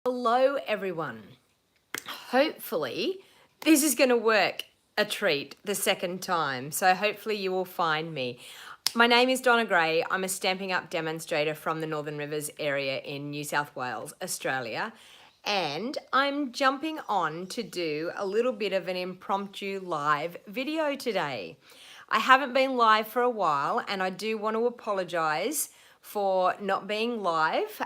Hello everyone. Hopefully this is going to work a treat the second time. So hopefully you will find me. My name is Donna Gray. I'm a Stampin' Up demonstrator from the Northern Rivers area in New South Wales, Australia. And I'm jumping on to do a little bit of an impromptu live video today. I haven't been live for a while and I do want to apologize for not being live,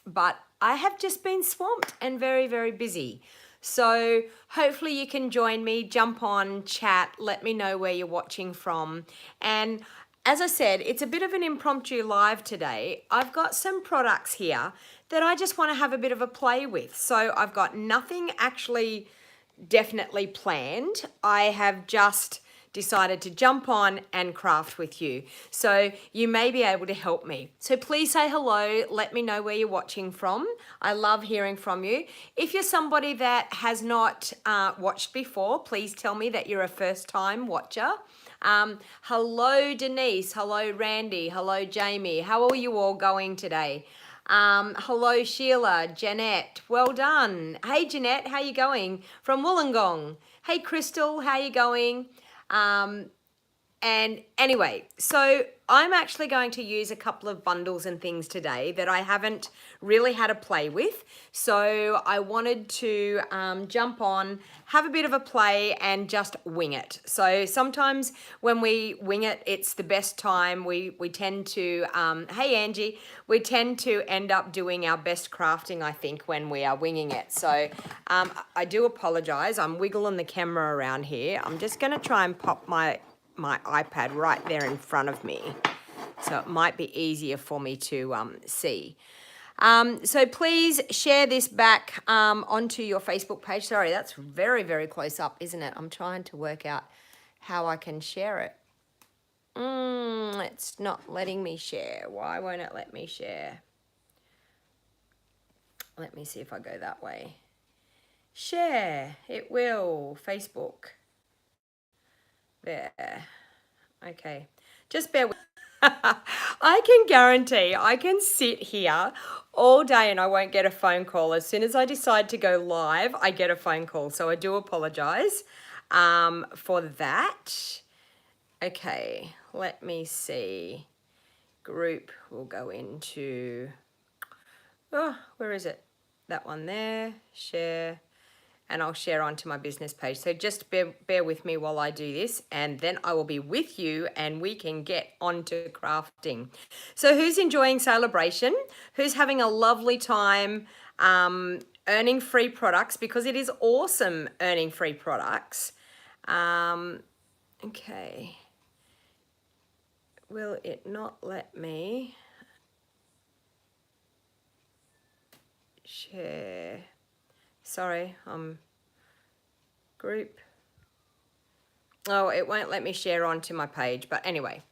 but I have just been swamped and very, very busy. So hopefully you can join me, jump on, chat, let me know where you're watching from. And as I said, it's a bit of an impromptu live today. I've got some products here that I just want to have a bit of a play with. So I've got nothing actually definitely planned. I have just decided to jump on and craft with you. So you may be able to help me. So please say hello. Let me know where you're watching from. I love hearing from you. If you're somebody that has not watched before, please tell me that you're a first time watcher. Hello Denise, hello Randy, hello Jamie. How are you all going today? Hello Sheila, Jeanette, well done. Hey Jeanette, how you going? From Wollongong. Hey Crystal, how you going? And anyway, so I'm actually going to use a couple of bundles and things today that I haven't really had a play with. So I wanted to jump on, have a bit of a play and just wing it. So sometimes when we wing it, it's the best time. We tend to, hey Angie, we tend to end up doing our best crafting, I think, when we are winging it. So I do apologize. I'm wiggling the camera around here. I'm just going to try and pop my iPad right there in front of me. So it might be easier for me to see. So please share this back onto your Facebook page. Sorry, that's very, very close up, isn't it? I'm trying to work out how I can share it. It's not letting me share. Why won't it let me share? Let me see if I go that way. Share. It will. Facebook. There. Okay. Just bear with. I can guarantee I can sit here all day and I won't get a phone call. As soon as I decide to go live, I get a phone call. So I do apologize for that. Okay, let me see. Group will go into, where is it? That one there, share. And I'll share onto my business page. So just bear with me while I do this and then I will be with you and we can get onto crafting. So who's enjoying celebration? Who's having a lovely time earning free products, because it is awesome earning free products. Okay. Will it not let me share? Sorry, group. Oh, it won't let me share onto my page. But anyway,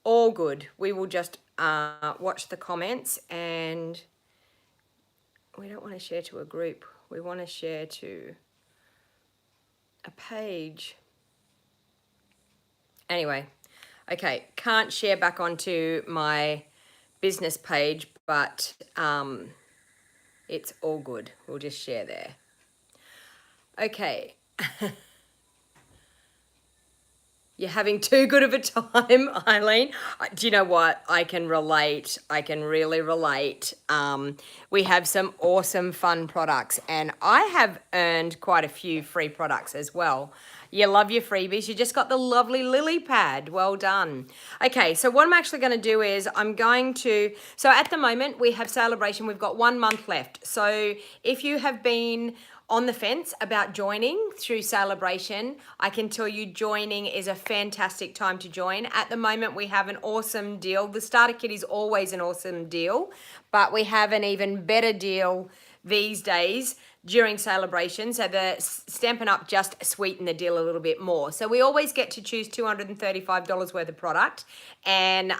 all good. We will just watch the comments, and we don't want to share to a group. We want to share to a page. Anyway, okay, can't share back onto my business page, but it's all good. We'll just share there. Okay. You're having too good of a time, Eileen. Do you know what? I can relate. I can really relate. We have some awesome fun products, and I have earned quite a few free products as well. You love your freebies. You just got the lovely lily pad. Well done. Okay, so what I'm actually going to do is so at the moment we have celebration. We've got 1 month left. So if you have been on the fence about joining through celebration, I can tell you joining is a fantastic time to join. At the moment, we have an awesome deal. The starter kit is always an awesome deal, but we have an even better deal these days during celebration. So the Stampin' Up just sweeten the deal a little bit more. So we always get to choose $235 worth of product, and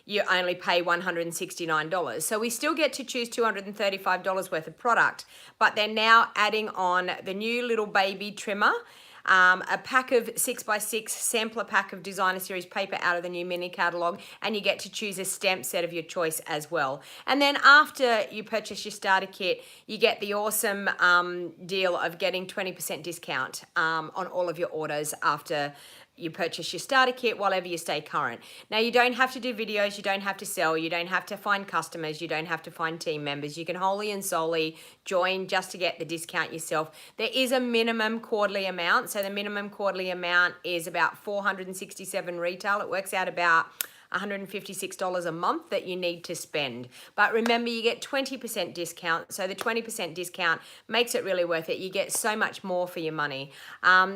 you only pay $169. So we still get to choose $235 worth of product, but they're now adding on the new little baby trimmer a pack of 6x6 sampler pack of designer series paper out of the new mini catalog, and you get to choose a stamp set of your choice as well. And then after you purchase your starter kit, you get the awesome deal of getting 20% discount on all of your orders after you purchase your starter kit, whatever you stay current. Now, you don't have to do videos, you don't have to sell, you don't have to find customers, you don't have to find team members. You can wholly and solely join just to get the discount yourself. There is a minimum quarterly amount. So the minimum quarterly amount is about $467 retail. It works out about $156 a month that you need to spend. But remember, you get 20% discount. So the 20% discount makes it really worth it. You get so much more for your money.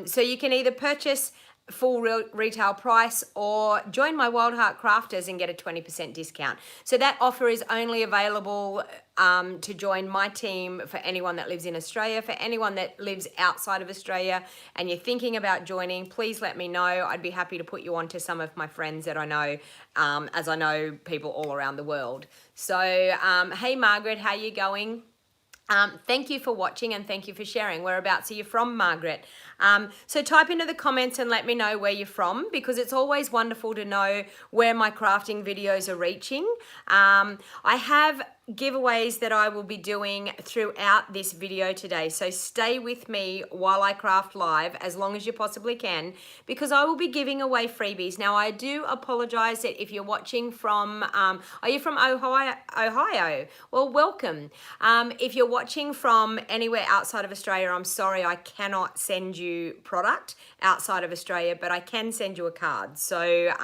So you can either purchase full retail price or join my Wild Heart Crafters and get a 20% discount. So that offer is only available to join my team for anyone that lives in Australia. For anyone that lives outside of Australia and you're thinking about joining, please let me know. I'd be happy to put you on to some of my friends that I know, as I know people all around the world. So, hey Margaret, how you going? Thank you for watching and thank you for sharing. Whereabouts are you from, Margaret? So type into the comments and let me know where you're from, because it's always wonderful to know where my crafting videos are reaching. I have giveaways that I will be doing throughout this video today, so stay with me while I craft live as long as you possibly can, because I will be giving away freebies. Now, I do apologize that if you're watching from are you from Ohio? Well, welcome. If you're watching from anywhere outside of Australia, I'm sorry I cannot send you product outside of Australia, but I can send you a card. So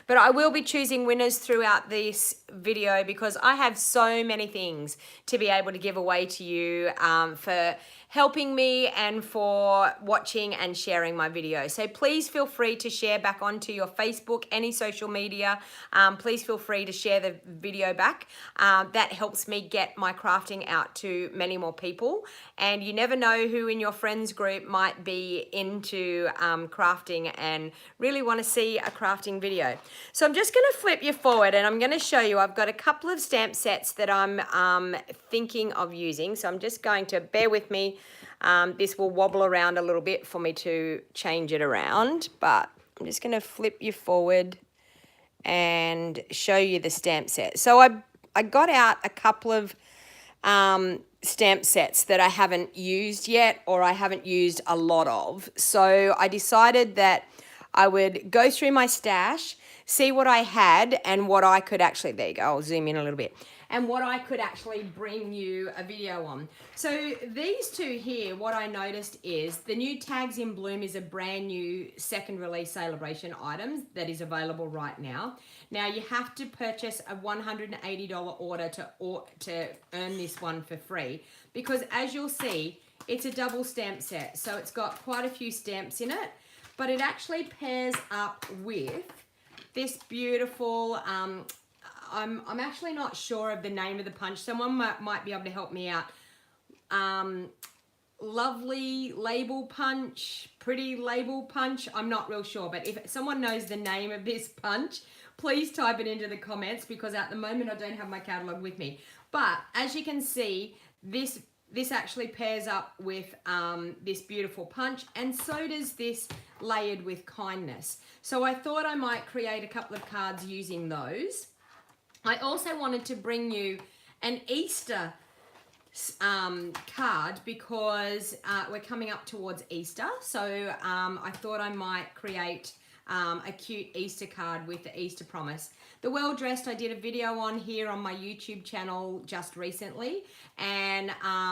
but I will be choosing winners throughout this video because I have so many things to be able to give away to you for helping me and for watching and sharing my video. So please feel free to share back onto your Facebook, any social media. Please feel free to share the video back. That helps me get my crafting out to many more people. And you never know who in your friends group might be into crafting and really want to see a crafting video. So I'm just going to flip you forward and I'm going to show you. I've got a couple of stamp sets that I'm thinking of using. So I'm just going to bear with me. This will wobble around a little bit for me to change it around, but I'm just going to flip you forward and show you the stamp set. So I got out a couple of stamp sets that I haven't used yet, or I haven't used a lot of. So I decided that I would go through my stash, see what I had and what I could actually, there you go, I'll zoom in a little bit, and what I could actually bring you a video on. So these two here, what I noticed is the new Tags in Bloom is a brand new second release celebration item that is available right now. Now you have to purchase a $180 order to earn this one for free, because as you'll see, it's a double stamp set. So it's got quite a few stamps in it, but it actually pairs up with this beautiful, I'm actually not sure of the name of the punch. Someone might be able to help me out. Lovely label punch, pretty label punch. I'm not real sure, but if someone knows the name of this punch, please type it into the comments, because at the moment I don't have my catalog with me. But as you can see, this actually pairs up with this beautiful punch, and so does this layered with kindness. So I thought I might create a couple of cards using those. I also wanted to bring you an Easter card because we're coming up towards Easter. So I thought I might create a cute Easter card with the Easter promise. The Well Dressed, I did a video on here on my YouTube channel just recently, and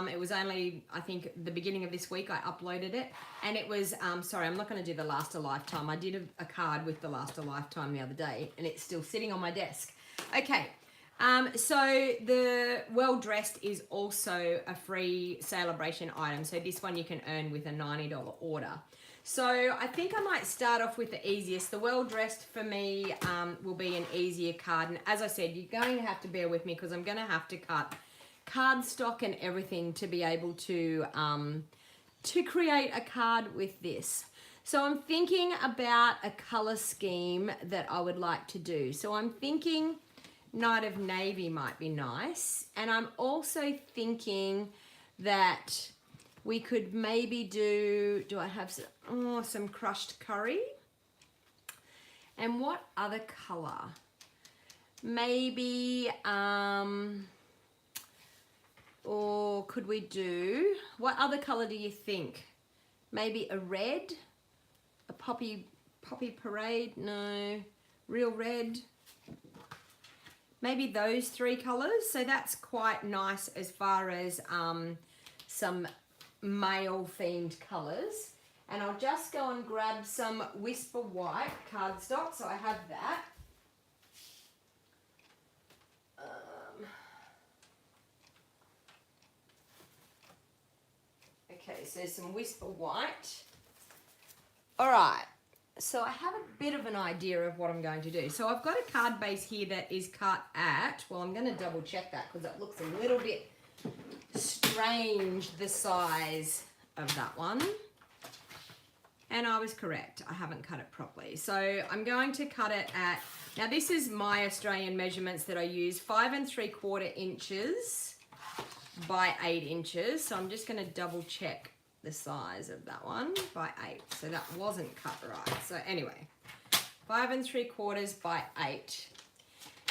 it was only, I think, the beginning of this week I uploaded it, and it was, sorry, I'm not going to do the Last a Lifetime. I did a card with the Last a Lifetime the other day, and it's still sitting on my desk. Okay, so the Well Dressed is also a free celebration item, so this one you can earn with a $90 order. So I think I might start off with the easiest. The Well Dressed for me will be an easier card. And as I said, you're going to have to bear with me because I'm going to have to cut cardstock and everything to be able to create a card with this. So I'm thinking about a color scheme that I would like to do. So I'm thinking Night of Navy might be nice. And I'm also thinking that We could maybe do I have some crushed curry? And what other color? Maybe, or could we do, what other color do you think? Maybe a red, a poppy parade, no, real red. Maybe those three colors. So that's quite nice as far as some male themed colors. And I'll just go and grab some Whisper White cardstock. So I have that. Okay, so some Whisper White. All right, so I have a bit of an idea of what I'm going to do. So I've got a card base here that is cut at, well, I'm going to double check that because it looks a little bit strange, the size of that one. And I was correct, I haven't cut it properly. So I'm going to cut it at, now this is my Australian measurements that I use, 5 3/4 inches by 8 inches. So I'm just going to double check the size of that one by 8. So that wasn't cut right. So anyway, 5 3/4 by 8.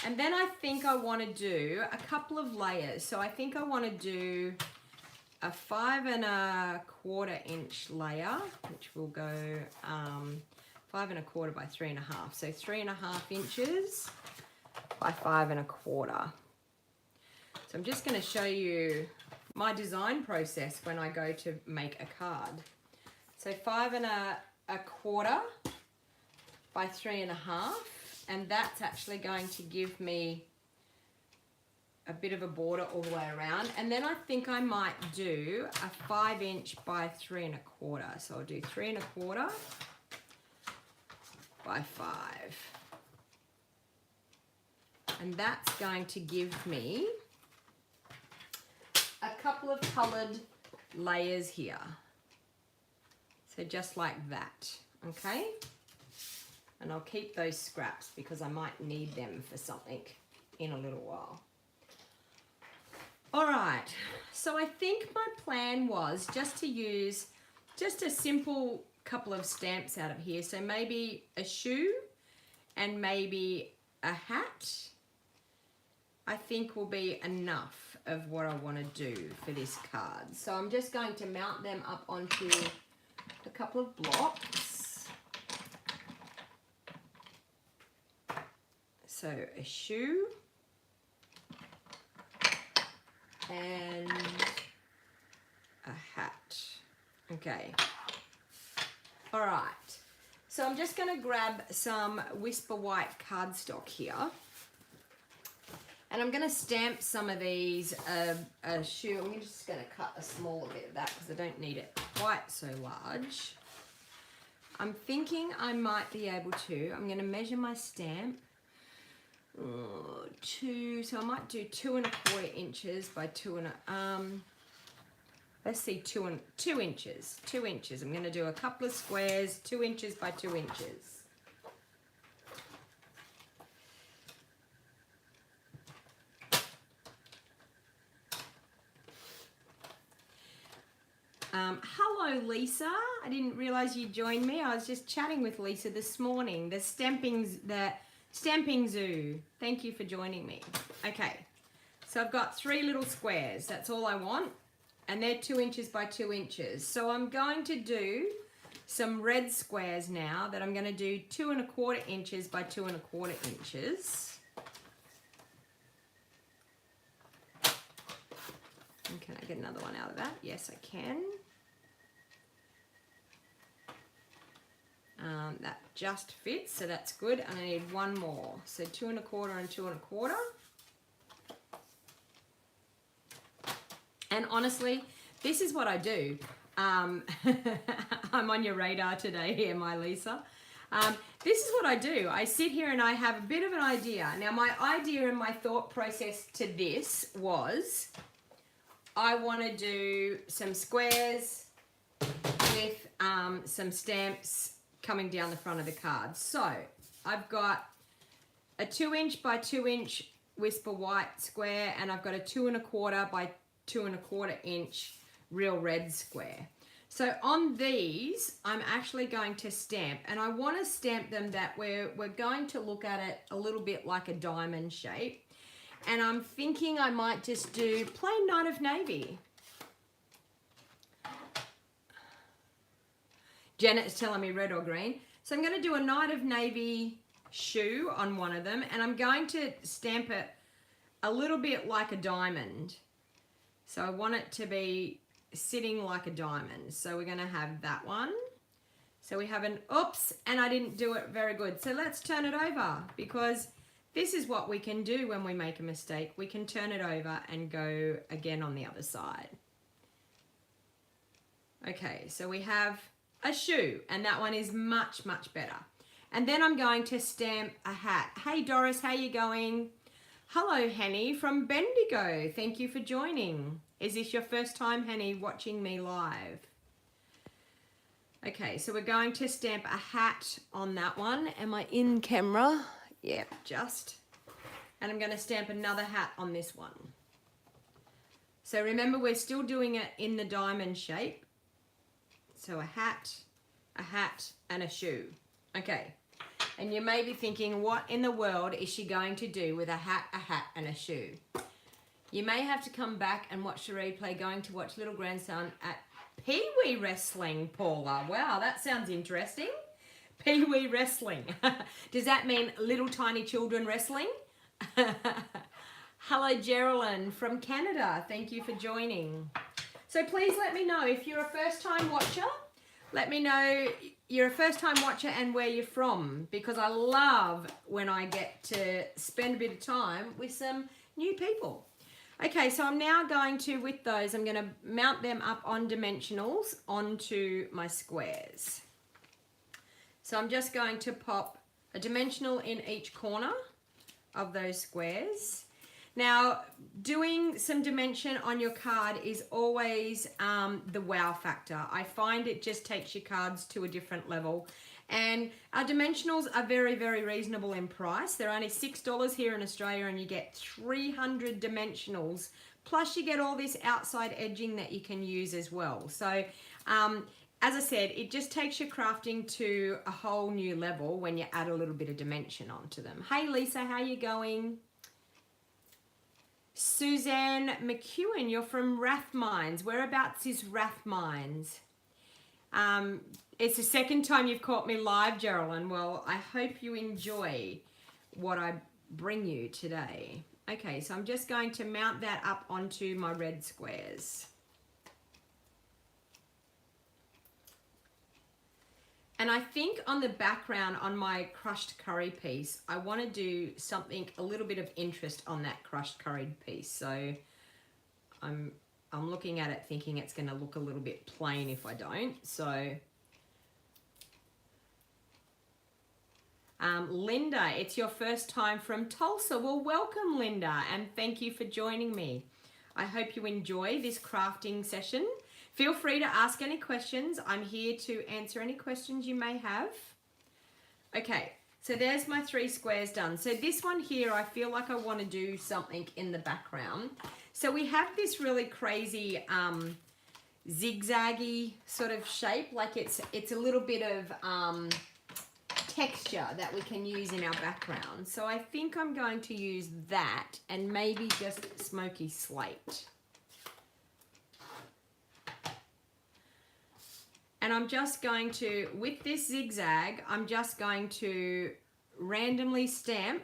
And then I think I want to do a couple of layers. So I think I want to do a 5 1/4 inch layer, which will go 5 1/4 by 3 1/2. So 3 1/2 inches by 5 1/4. So I'm just going to show you my design process when I go to make a card. So 5 1/4 by 3 1/2, and that's actually going to give me a bit of a border all the way around. And then I think I might do a 5 inch by 3 1/4. So I'll do 3 1/4 by 5. And that's going to give me a couple of coloured layers here. So just like that, okay? And I'll keep those scraps because I might need them for something in a little while. All right, so I think my plan was just to use just a simple couple of stamps out of here. So maybe a shoe and maybe a hat, I think will be enough of what I want to do for this card. So I'm just going to mount them up onto a couple of blocks. So a shoe and a hat. Okay. All right. So I'm just going to grab some Whisper White cardstock here. And I'm going to stamp some of these a shoe. I'm just going to cut a smaller bit of that because I don't need it quite so large. I'm thinking I might be able to. I'm going to measure my stamp. So I might do 2 1/4 inches by 2 let's see, 2 inches. 2 inches. I'm going to do a couple of squares, 2 inches by 2 inches. Hello, Lisa. I didn't realize you joined me. I was just chatting with Lisa this morning. The Stamping Zoo. Thank you for joining me. Okay, so I've got 3 little squares. That's all I want. And they're 2 inches by 2 inches. So I'm going to do some red squares now that I'm going to do 2 1/4 inches by 2 1/4 inches. And can I get another one out of that? Yes, I can. That just fits, so that's good. And I need one more. So 2 1/4 and 2 1/4. And honestly, this is what I do. I'm on your radar today, am I, Lisa? This is what I do. I sit here and I have a bit of an idea. Now, my idea and my thought process to this was I want to do some squares with some stamps coming down the front of the card. So I've got a 2 inch by 2 inch Whisper White square, and I've got a 2 1/4 by 2 1/4 inch real red square. So on these, I'm actually going to stamp, and I want to stamp them that we're going to look at it a little bit like a diamond shape. And I'm thinking I might just do plain Night of Navy. Janet's telling me red or green. So I'm going to do a Night of Navy shoe on one of them, and I'm going to stamp it a little bit like a diamond. So I want it to be sitting like a diamond. So we're going to have that one. So we have an oops, and I didn't do it very good. So let's turn it over, because this is what we can do when we make a mistake. We can turn it over and go again on the other side. Okay, so we have a shoe, and that one is much, much better. And then I'm going to stamp a hat. Hey Doris, how you going? Hello Henny from Bendigo. Thank you for joining. Is this your first time, Henny, watching me live? Okay, so we're going to stamp a hat on that one. Am I in camera? Yep, just. And I'm going to stamp another hat on this one. So remember, we're still doing it in the diamond shape. So a hat, and a shoe. Okay. And you may be thinking, what in the world is she going to do with a hat, and a shoe? You may have to come back and watch the replay. Going to watch little grandson at Pee-wee wrestling, Paula. Wow, that sounds interesting. Pee-wee wrestling. Does that mean little tiny children wrestling? Hello, Geraldine from Canada. Thank you for joining. So please let me know if you're a first-time watcher. Let me know you're a first-time watcher and where you're from, because I love when I get to spend a bit of time with some new people. Okay, so I'm now going to, with those, I'm going to mount them up on dimensionals onto my squares. So I'm just going to pop a dimensional in each corner of those squares. Now, doing some dimension on your card is always the wow factor. I find it just takes your cards to a different level. And our dimensionals are very, very reasonable in price. They're only $6 here in Australia, and you get 300 dimensionals. Plus you get all this outside edging that you can use as well. So as I said, it just takes your crafting to a whole new level when you add a little bit of dimension onto them. Hey Lisa, how you going? Suzanne McEwen, you're from Rathmines. Whereabouts is Rathmines? It's the second time you've caught me live, Geraldine. Well, I hope you enjoy what I bring you today. Okay, so I'm just going to mount that up onto my red squares. And I think on the background on my crushed curry piece, I want to do something, a little bit of interest on that crushed curried piece. So I'm looking at it thinking it's going to look a little bit plain if I don't. So Linda, it's your first time from Tulsa. Well, welcome Linda, and thank you for joining me. I hope you enjoy this crafting session. Feel free to ask any questions. I'm here to answer any questions you may have. Okay, so there's my 3 squares done. So this one here, I feel like I want to do something in the background. So we have this really crazy zigzaggy sort of shape, like it's a little bit of texture that we can use in our background. So I think I'm going to use that and maybe just smoky slate. And I'm just going to, with this zigzag, I'm just going to randomly stamp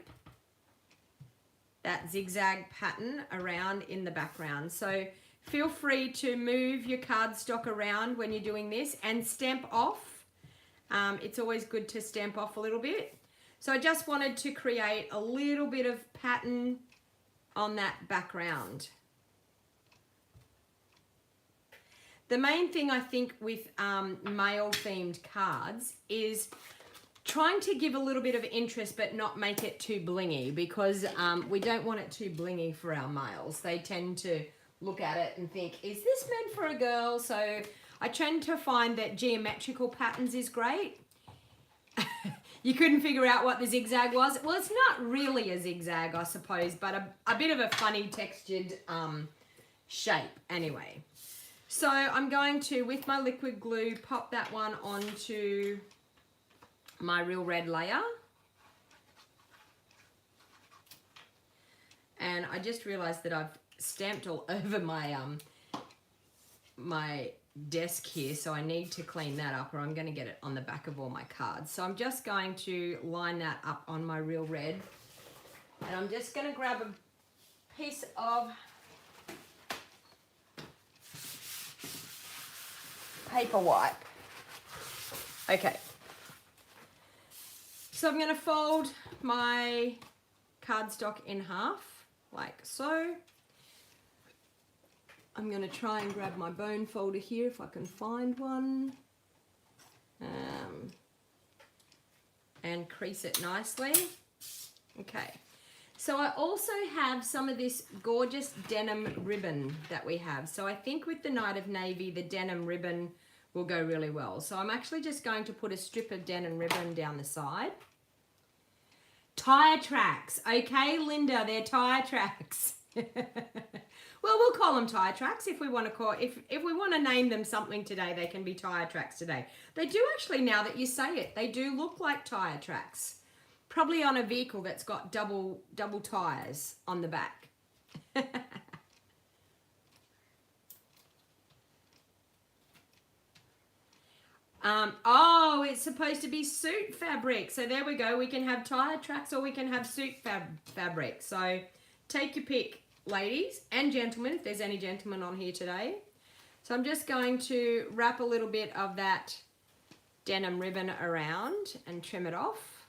that zigzag pattern around in the background. So feel free to move your cardstock around when you're doing this and stamp off. It's always good to stamp off a little bit. So I just wanted to create a little bit of pattern on that background. The main thing I think with male themed cards is trying to give a little bit of interest but not make it too blingy, because we don't want it too blingy for our males. They tend to look at it and think, is this meant for a girl? So I tend to find that geometrical patterns is great. You couldn't figure out what the zigzag was. Well, it's not really a zigzag, I suppose, but a bit of a funny textured shape anyway. So I'm going to, with my liquid glue, pop that one onto my Real Red layer. And I just realized that I've stamped all over my my desk here, so I need to clean that up or I'm going to get it on the back of all my cards. So I'm just going to line that up on my Real Red, and I'm just going to grab a piece of paper wipe. Okay, so I'm going to fold my cardstock in half like so. I'm going to try and grab my bone folder here if I can find one, and crease it nicely. Okay, so I also have some of this gorgeous denim ribbon that we have. So I think with the Night of Navy, the denim ribbon will go really well. So I'm actually just going to put a strip of denim ribbon down the side. Tire tracks, okay, Linda, they're tire tracks. Well, we'll call them tire tracks if we want to call, if we want to name them something today, they can be tire tracks today. They do actually, now that you say it, they do look like tire tracks. Probably on a vehicle that's got double tires on the back. Oh, it's supposed to be suit fabric. So there we go. We can have tire tracks or we can have suit fabric. So take your pick, ladies and gentlemen, if there's any gentlemen on here today. So I'm just going to wrap a little bit of that denim ribbon around and trim it off.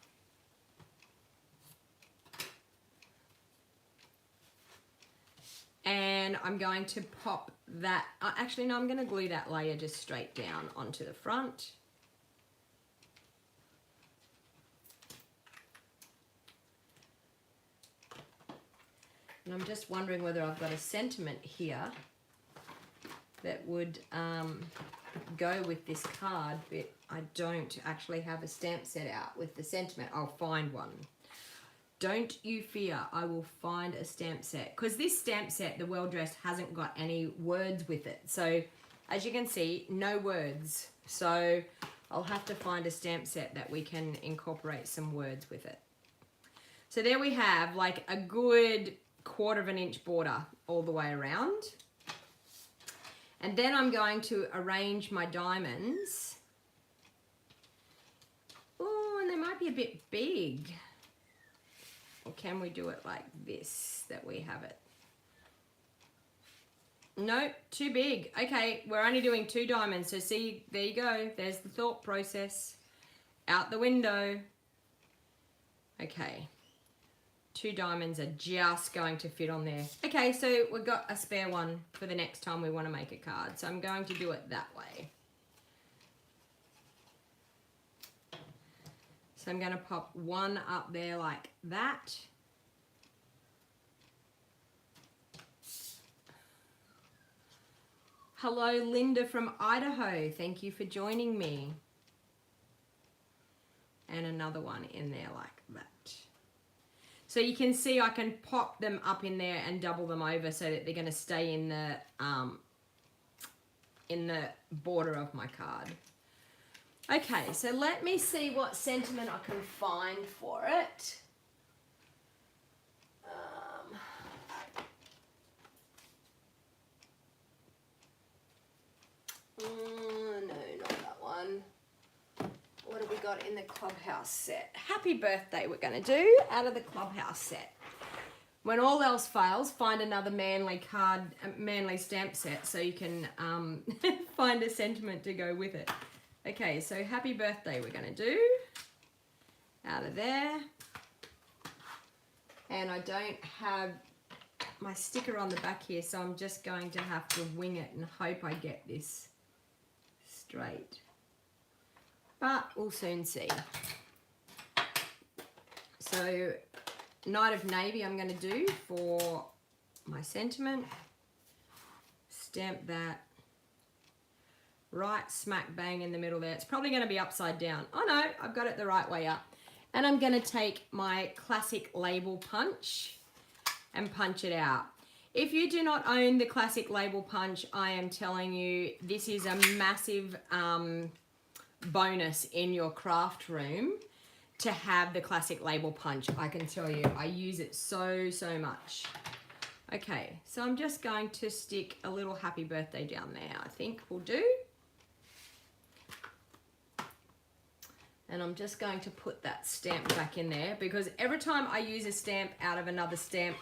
And I'm going to pop that, actually no, I'm going to glue that layer just straight down onto the front. And I'm just wondering whether I've got a sentiment here that would go with this card, but I don't actually have a stamp set out with the sentiment. I'll find one. Don't you fear, I will find a stamp set. Because this stamp set, the Well Dressed, hasn't got any words with it. So, as you can see, no words. So, I'll have to find a stamp set that we can incorporate some words with it. So, there we have like a good 1/4 inch border all the way around. And then I'm going to arrange my diamonds. Oh, and they might be a bit big. Or can we do it like this, that we have it? Nope, too big. Okay, we're only doing 2 diamonds. So see, there you go. There's the thought process. Out the window. Okay. 2 diamonds are just going to fit on there. Okay, so we've got a spare one for the next time we want to make a card. So I'm going to do it that way. So I'm going to pop one up there like that. Hello, Linda from Idaho. Thank you for joining me. And another one in there like that. So you can see I can pop them up in there and double them over so that they're going to stay in the border of my card. Okay, so let me see what sentiment I can find for it. No, not that one. What have we got in the Clubhouse set? Happy Birthday we're going to do out of the Clubhouse set. When all else fails, find another manly card, manly stamp set so you can find a sentiment to go with it. Okay, so Happy Birthday we're going to do out of there. And I don't have my sticker on the back here, so I'm just going to have to wing it and hope I get this straight. But we'll soon see. So Night of Navy I'm going to do for my sentiment. Stamp that right smack bang in the middle there. It's probably going to be upside down. Oh no, I've got it the right way up. And I'm going to take my classic label punch and punch it out. If you do not own the classic label punch, I am telling you, this is a massive bonus in your craft room to have the classic label punch. I can tell you, I use it so much. Okay, so I'm just going to stick a little happy birthday down there, I think will do. And I'm just going to put that stamp back in there, because every time I use a stamp out of another stamp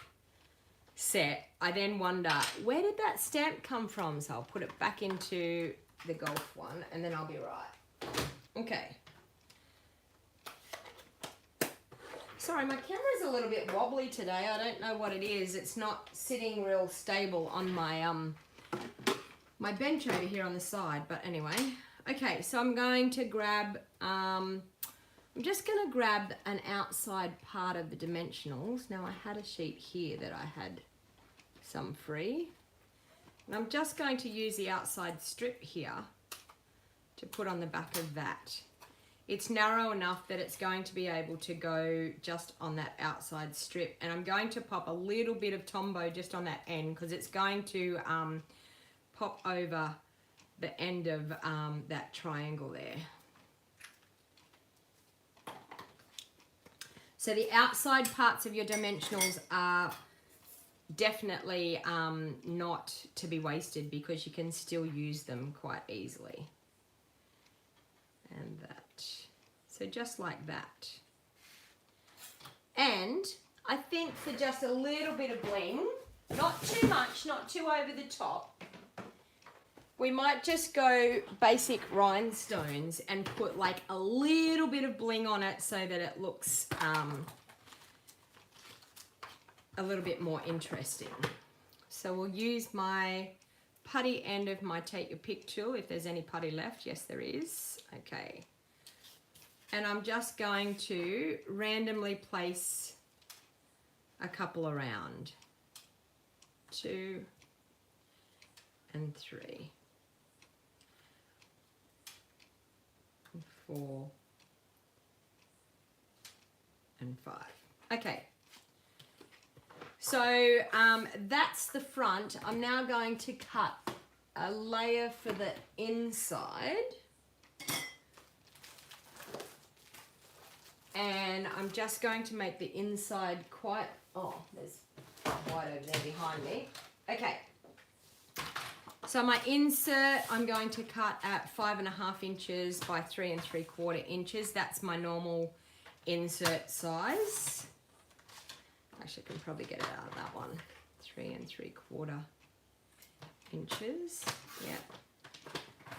set, I then wonder, where did that stamp come from? So I'll put it back into the golf one and then I'll be right. Okay. Sorry, my camera's a little bit wobbly today. I don't know what it is. It's not sitting real stable on my my bench over here on the side, but anyway. Okay, so I'm going to grab I'm just going to grab an outside part of the dimensionals. Now I had a sheet here that I had some free. And I'm just going to use the outside strip here to put on the back of that. It's narrow enough that it's going to be able to go just on that outside strip. And I'm going to pop a little bit of Tombow just on that end, because it's going to pop over the end of that triangle there. So the outside parts of your dimensionals are definitely not to be wasted, because you can still use them quite easily. And that. So just like that. And I think for just a little bit of bling, not too much, not too over the top, we might just go basic rhinestones and put like a little bit of bling on it so that it looks a little bit more interesting. So we'll use my putty end of my Take Your Pick tool, if there's any putty left. Yes, there is. Okay. And I'm just going to randomly place a couple around. 2 and 3. 4 and 5. Okay. So that's the front. I'm now going to cut a layer for the inside. And I'm just going to make the inside quite, oh, there's white over there behind me. Okay. So my insert, I'm going to cut at 5.5 inches by 3 3/4 inches. That's my normal insert size. Actually, I can probably get it out of that one. 3 3/4 inches. Yeah.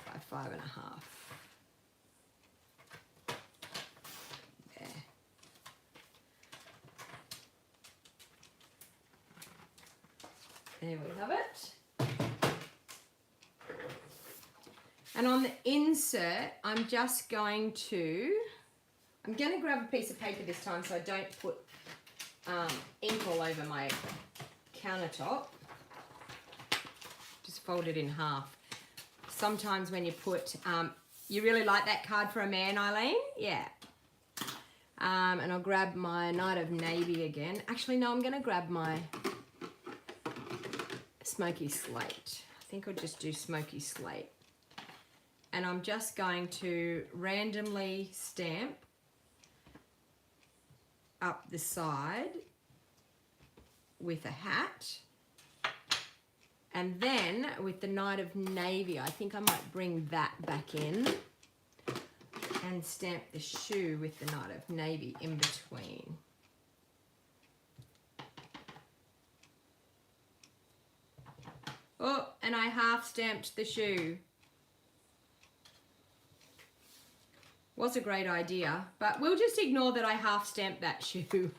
By 5.5. There. There we have it. And on the insert, I'm going to grab a piece of paper this time so I don't put ink all over my countertop. Just fold it in half. Sometimes when you put, you really like that card for a man, Eileen? Yeah. And I'll grab my Night of Navy again. Actually, no, I'm going to grab my Smoky Slate. I think I'll just do Smoky Slate. And I'm just going to randomly stamp up the side with a hat. And then with the Night of Navy, I think I might bring that back in and stamp the shoe with the Night of Navy in between. Oh, and I half stamped the shoe. Was a great idea, but we'll just ignore that I half stamped that shoe.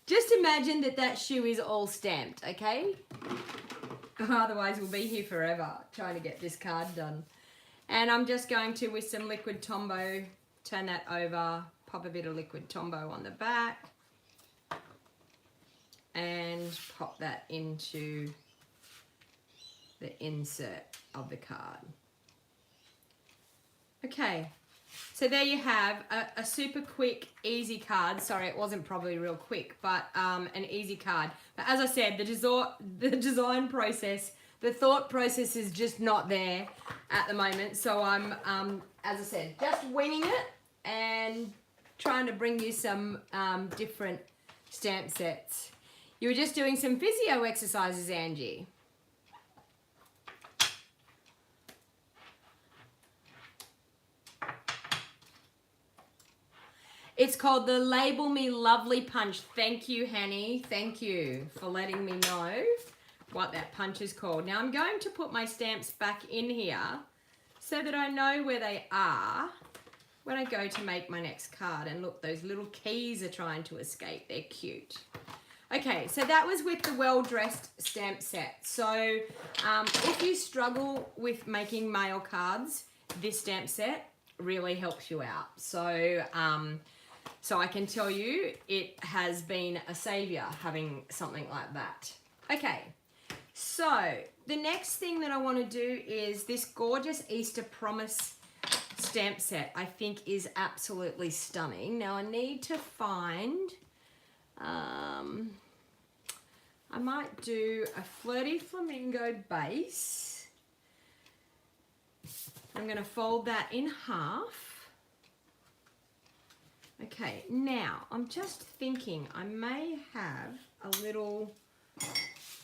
Just imagine that shoe is all stamped, okay? Otherwise we'll be here forever trying to get this card done. And I'm just going to, with some liquid Tombow, turn that over, pop a bit of liquid Tombow on the back, and pop that into the insert of the card. Okay, So there you have a super quick, easy card. Sorry, it wasn't probably real quick, but an easy card. But as I said, the design process, the thought process is just not there at the moment. So I'm, as I said, just winging it and trying to bring you some different stamp sets. You were just doing some physio exercises, Angie. It's called the Label Me Lovely Punch. Thank you, Hanny. Thank you for letting me know what that punch is called. Now I'm going to put my stamps back in here so that I know where they are when I go to make my next card. And look, those little keys are trying to escape. They're cute. Okay, so that was with the well-dressed stamp set. So if you struggle with making mail cards, this stamp set really helps you out. So so I can tell you it has been a savior having something like that. Okay, so the next thing that I want to do is this gorgeous Easter Promise stamp set. I think is absolutely stunning. Now I need to find, I might do a Flirty Flamingo base. I'm going to fold that in half. Okay, now I'm just thinking I may have a little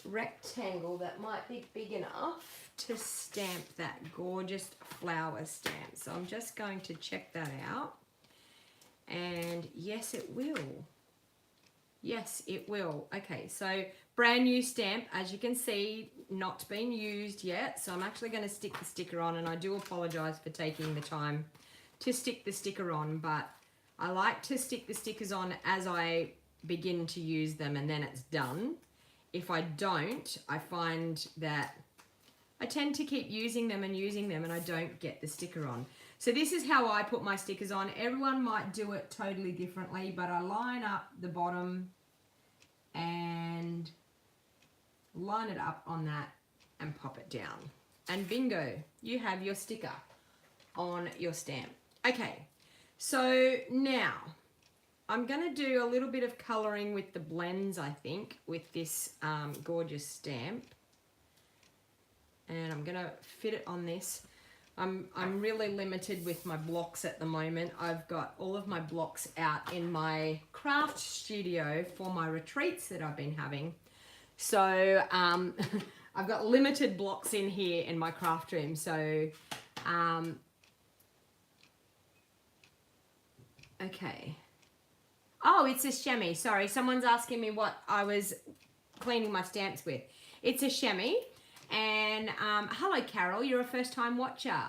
rectangle that might be big enough to stamp that gorgeous flower stamp. So I'm just going to check that out. And yes, it will. Yes, it will. Okay, so brand new stamp, as you can see, not been used yet. So I'm actually going to stick the sticker on, and I do apologize for taking the time to stick the sticker on, but I like to stick the stickers on as I begin to use them, and then it's done. If I don't, I find that I tend to keep using them and I don't get the sticker on. So this is how I put my stickers on. Everyone might do it totally differently, but I line up the bottom and line it up on that and pop it down. And bingo, you have your sticker on your stamp. Okay, so now I'm going to do a little bit of colouring with the blends, I think, with this gorgeous stamp. And I'm going to fit it on this. I'm really limited with my blocks at the moment. I've got all of my blocks out in my craft studio for my retreats that I've been having. So I've got limited blocks in here in my craft room. So, okay. Oh, it's a chamois. Sorry, someone's asking me what I was cleaning my stamps with. It's a chamois. And hello, Carol, you're a first-time watcher.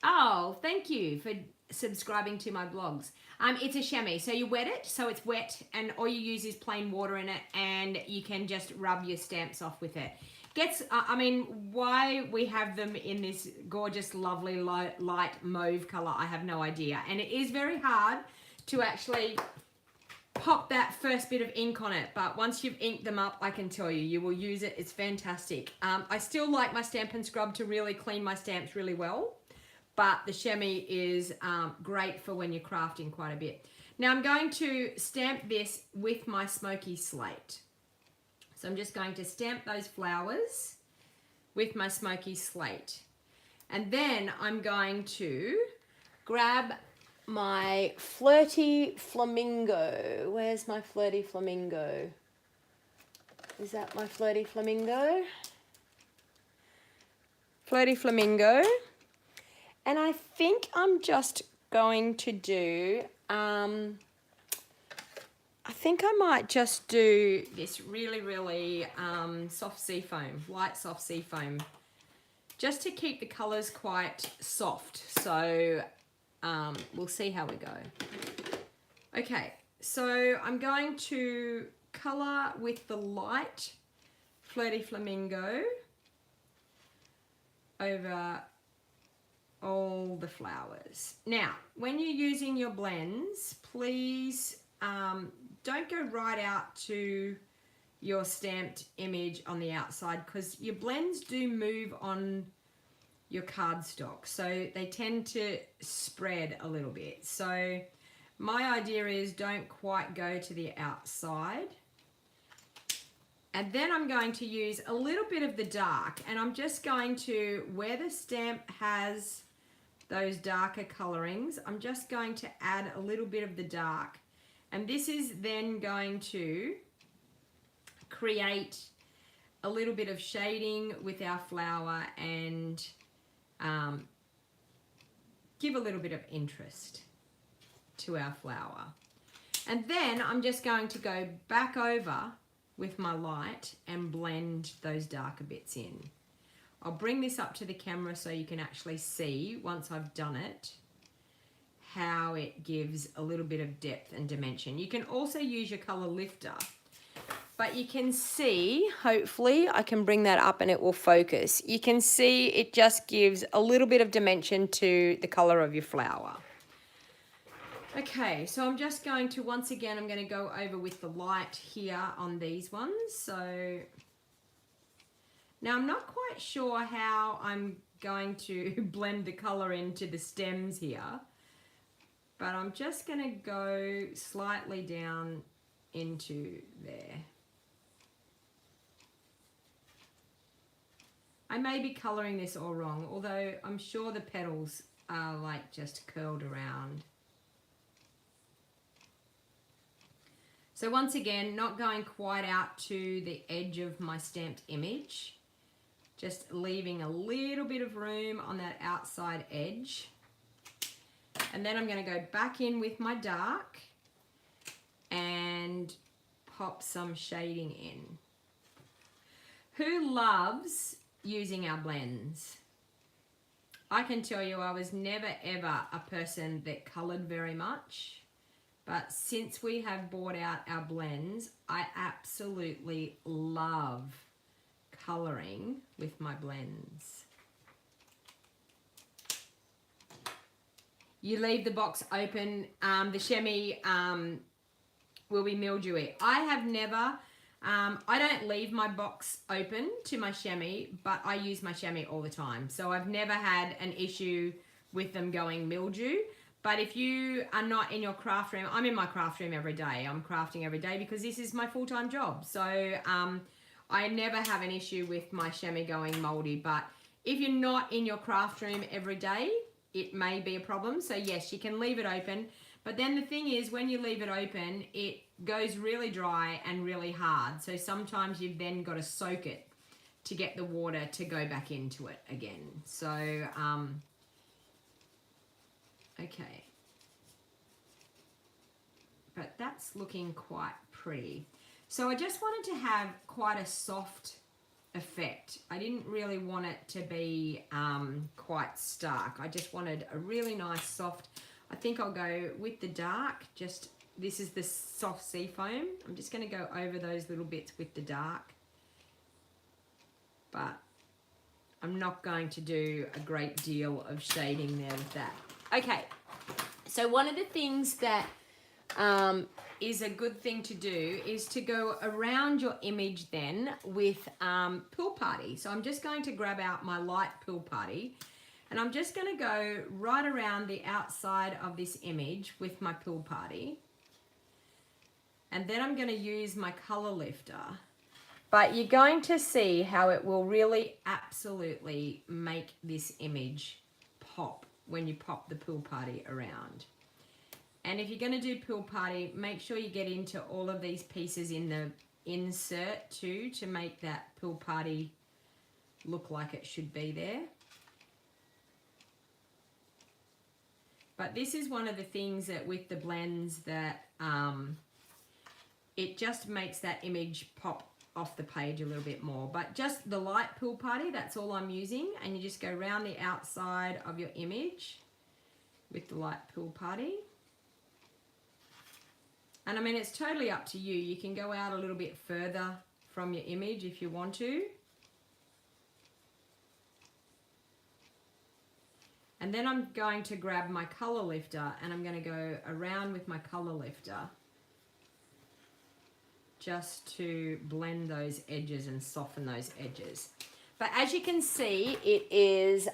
Oh, thank you for subscribing to my blogs. It's a chamois, so you wet it, so it's wet, and all you use is plain water in it, and you can just rub your stamps off with it. I mean, why we have them in this gorgeous, lovely, light mauve color, I have no idea. And it is very hard to actually pop that first bit of ink on it, but once you've inked them up, I can tell you, you will use it. It's fantastic. I still like my Stampin' Scrub to really clean my stamps really well, but the chamois is great for when you're crafting quite a bit. Now I'm going to stamp this with my smoky slate. So I'm just going to stamp those flowers with my smoky slate. And then I'm going to grab my Flirty Flamingo. Where's my Flirty Flamingo? Is that my Flirty Flamingo? Flirty Flamingo. And I think I'm just going to do, I think I might just do this really, really soft sea foam, light soft sea foam, just to keep the colours quite soft. So we'll see how we go. Okay, so I'm going to colour with the light Flirty Flamingo over all the flowers. Now, when you're using your blends, please don't go right out to your stamped image on the outside, because your blends do move on your cardstock. So they tend to spread a little bit. So my idea is don't quite go to the outside. And then I'm going to use a little bit of the dark, and I'm just going to, where the stamp has those darker colorings, I'm just going to add a little bit of the dark. And this is then going to create a little bit of shading with our flower and give a little bit of interest to our flower. And then I'm just going to go back over with my light and blend those darker bits in. I'll bring this up to the camera so you can actually see, once I've done it, how it gives a little bit of depth and dimension. You can also use your color lifter, but you can see, hopefully I can bring that up and it will focus. You can see it just gives a little bit of dimension to the color of your flower. Okay, so I'm just going to, once again, I'm going to go over with the light here on these ones. So now I'm not quite sure how I'm going to blend the color into the stems here, but I'm just going to go slightly down into there. I may be coloring this all wrong, although I'm sure the petals are like just curled around. So once again, not going quite out to the edge of my stamped image, just leaving a little bit of room on that outside edge. And then I'm going to go back in with my dark and pop some shading in. Who loves using our blends? I can tell you I was never ever a person that colored very much. But since we have bought out our blends, I absolutely love coloring with my blends. You leave the box open, the chamois will be mildewy. I have never, I don't leave my box open to my chamois, but I use my chamois all the time. So I've never had an issue with them going mildew. But if you are not in your craft room, I'm in my craft room every day. I'm crafting every day because this is my full-time job. So I never have an issue with my chamois going moldy. But if you're not in your craft room every day, it may be a problem. So yes, you can leave it open. But then the thing is, when you leave it open, it goes really dry and really hard. So sometimes you've then got to soak it to get the water to go back into it again. So okay, but that's looking quite pretty. So I just wanted to have quite a soft effect. I didn't really want it to be quite stark. I just wanted a really nice soft, I think I'll go with the dark, just, this is the soft sea foam. I'm just going to go over those little bits with the dark, but I'm not going to do a great deal of shading there with that. Okay, so one of the things that is a good thing to do is to go around your image then with Pool Party. So I'm just going to grab out my light Pool Party and I'm just going to go right around the outside of this image with my Pool Party. And then I'm going to use my color lifter. But you're going to see how it will really absolutely make this image pop when you pop the Pool Party around. And if you're going to do Pool Party, make sure you get into all of these pieces in the insert too, to make that Pool Party look like it should be there. But this is one of the things that with the blends that it just makes that image pop off the page a little bit more. But just the light Pool Party, that's all I'm using, and you just go around the outside of your image with the light Pool Party. And I mean, it's totally up to you. You can go out a little bit further from your image if you want to. And then I'm going to grab my color lifter and I'm going to go around with my color lifter just to blend those edges and soften those edges. But as you can see, it is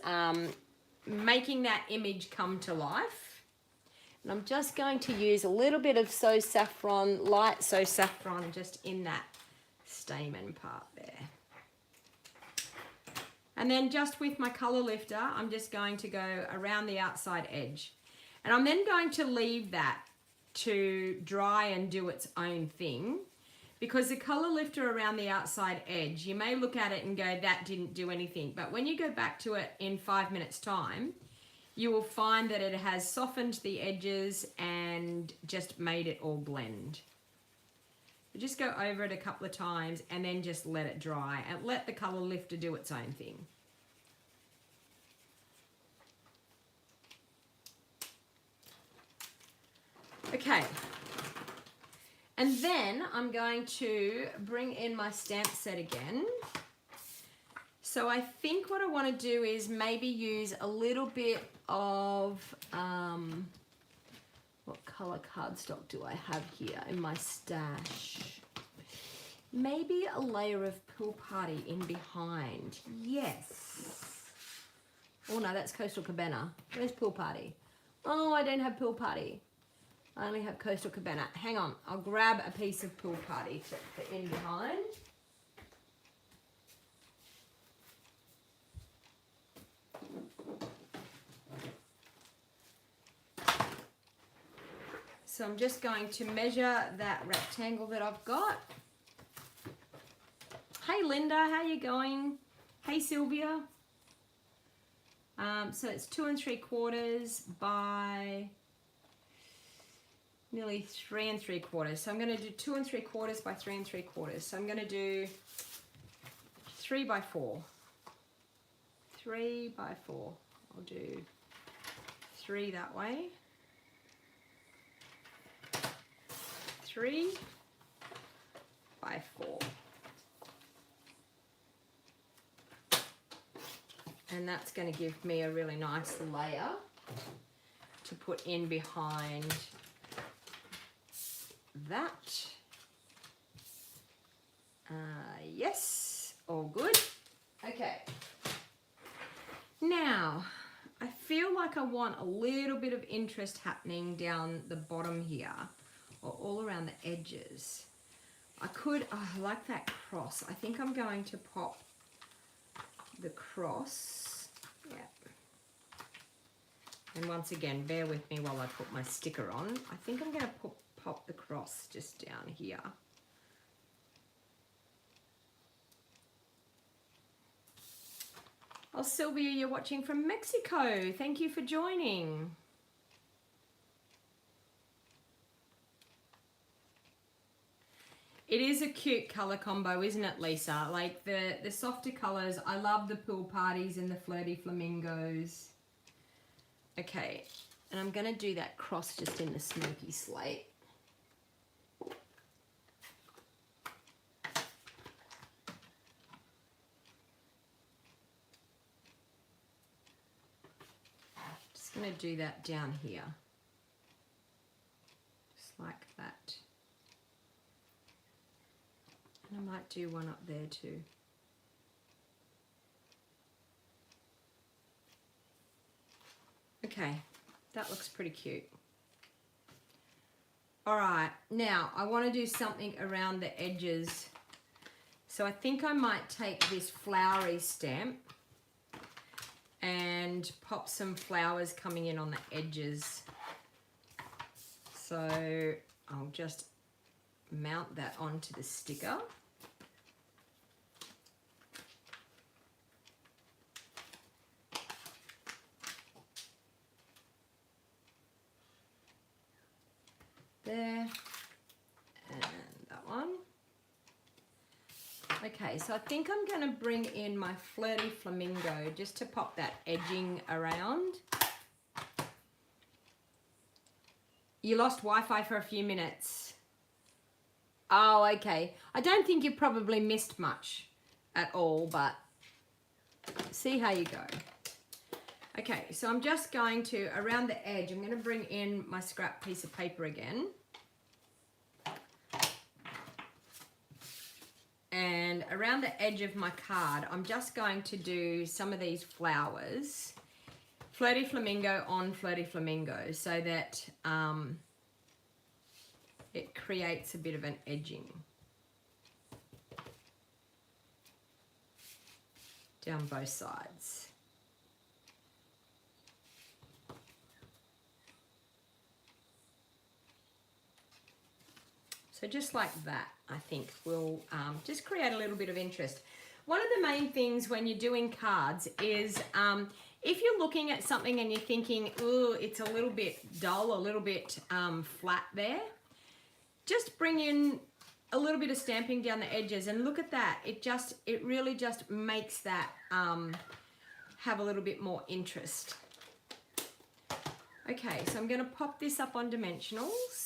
making that image come to life. And I'm just going to use a little bit of So Saffron, light So Saffron, just in that stamen part there. And then just with my colour lifter, I'm just going to go around the outside edge. And I'm then going to leave that to dry and do its own thing. Because the colour lifter around the outside edge, you may look at it and go, that didn't do anything. But when you go back to it in 5 minutes time, you will find that it has softened the edges and just made it all blend. So just go over it a couple of times and then just let it dry and let the colour lifter do its own thing. Okay. And then I'm going to bring in my stamp set again. So I think what I want to do is maybe use a little bit of, what colour cardstock do I have here in my stash? Maybe a layer of Pool Party in behind. Yes. Oh no, that's Coastal Cabana. Where's Pool Party? Oh, I don't have Pool Party. I only have Coastal Cabana. Hang on, I'll grab a piece of Pool Party for in behind. So I'm just going to measure that rectangle that I've got. Hey Linda, how you going? Hey Sylvia. So it's 2 3/4 by nearly 3 3/4. So I'm going to do 2 3/4 by 3 3/4. So I'm going to do 3 by 4. 3 by 4. I'll do 3 that way. 3 by 4. And that's going to give me a really nice layer to put in behind that. Yes, all good. Okay. Now, I feel like I want a little bit of interest happening down the bottom here, or all around the edges. I like that cross. I think I'm going to pop the cross. Yeah. And once again, bear with me while I put my sticker on. I think I'm going to pop the cross just down here. Oh, Sylvia, you're watching from Mexico. Thank you for joining. It is a cute colour combo, isn't it, Lisa? Like the softer colours. I love the Pool Parties and the Flirty Flamingos. Okay, and I'm going to do that cross just in the Smoky Slate. Just going to do that down here. Just like that. I might do one up there too. Okay, that looks pretty cute. All right, now I want to do something around the edges. So I think I might take this flowery stamp and pop some flowers coming in on the edges. So I'll just mount that onto the sticker. There, and that one. Okay, so I think I'm going to bring in my Flirty Flamingo just to pop that edging around. You lost Wi-Fi for a few minutes. Oh, okay. I don't think you probably missed much at all, but see how you go. Okay, so I'm just going to, around the edge, I'm going to bring in my scrap piece of paper again. And around the edge of my card, I'm just going to do some of these flowers, Flirty Flamingo on Flirty Flamingo, so that it creates a bit of an edging down both sides. So just like that, I think will just create a little bit of interest. One of the main things when you're doing cards is if you're looking at something and you're thinking, ooh, it's a little bit dull, a little bit flat there, just bring in a little bit of stamping down the edges and look at that. It really just makes that have a little bit more interest. Okay, so I'm going to pop this up on dimensionals.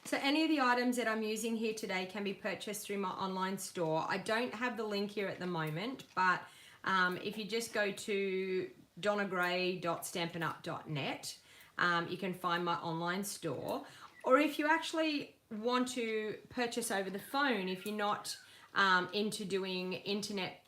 So any of the items that I'm using here today can be purchased through my online store. I don't have the link here at the moment, but if you just go to donnagray.stampinup.net, you can find my online store. Or if you actually want to purchase over the phone, if you're not into doing internet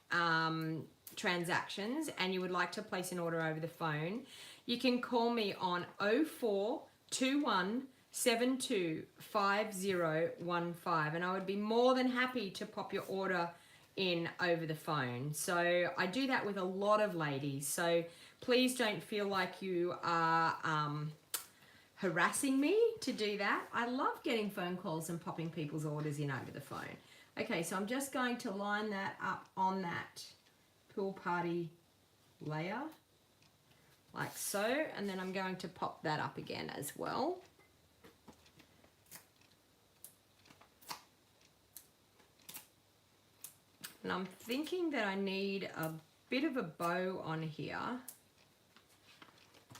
transactions and you would like to place an order over the phone, you can call me on 0421 725015, and I would be more than happy to pop your order in over the phone. So I do that with a lot of ladies, so please don't feel like you are harassing me to do that. I love getting phone calls and popping people's orders in over the phone. Okay, so I'm just going to line that up on that pool party layer like so, and then I'm going to pop that up again as well. And I'm thinking that I need a bit of a bow on here.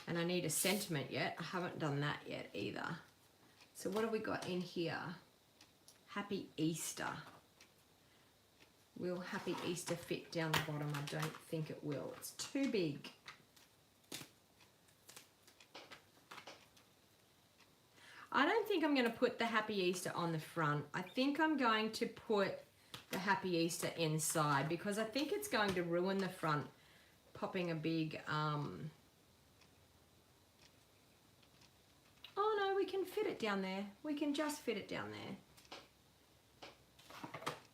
And I need a sentiment yet. I haven't done that yet either. So what have we got in here? Happy Easter. Will Happy Easter fit down the bottom? I don't think it will. It's too big. I don't think I'm going to put the Happy Easter on the front. I think I'm going to put the Happy Easter inside because I think it's going to ruin the front popping a big oh no, we can fit it down there. We can just fit it down there.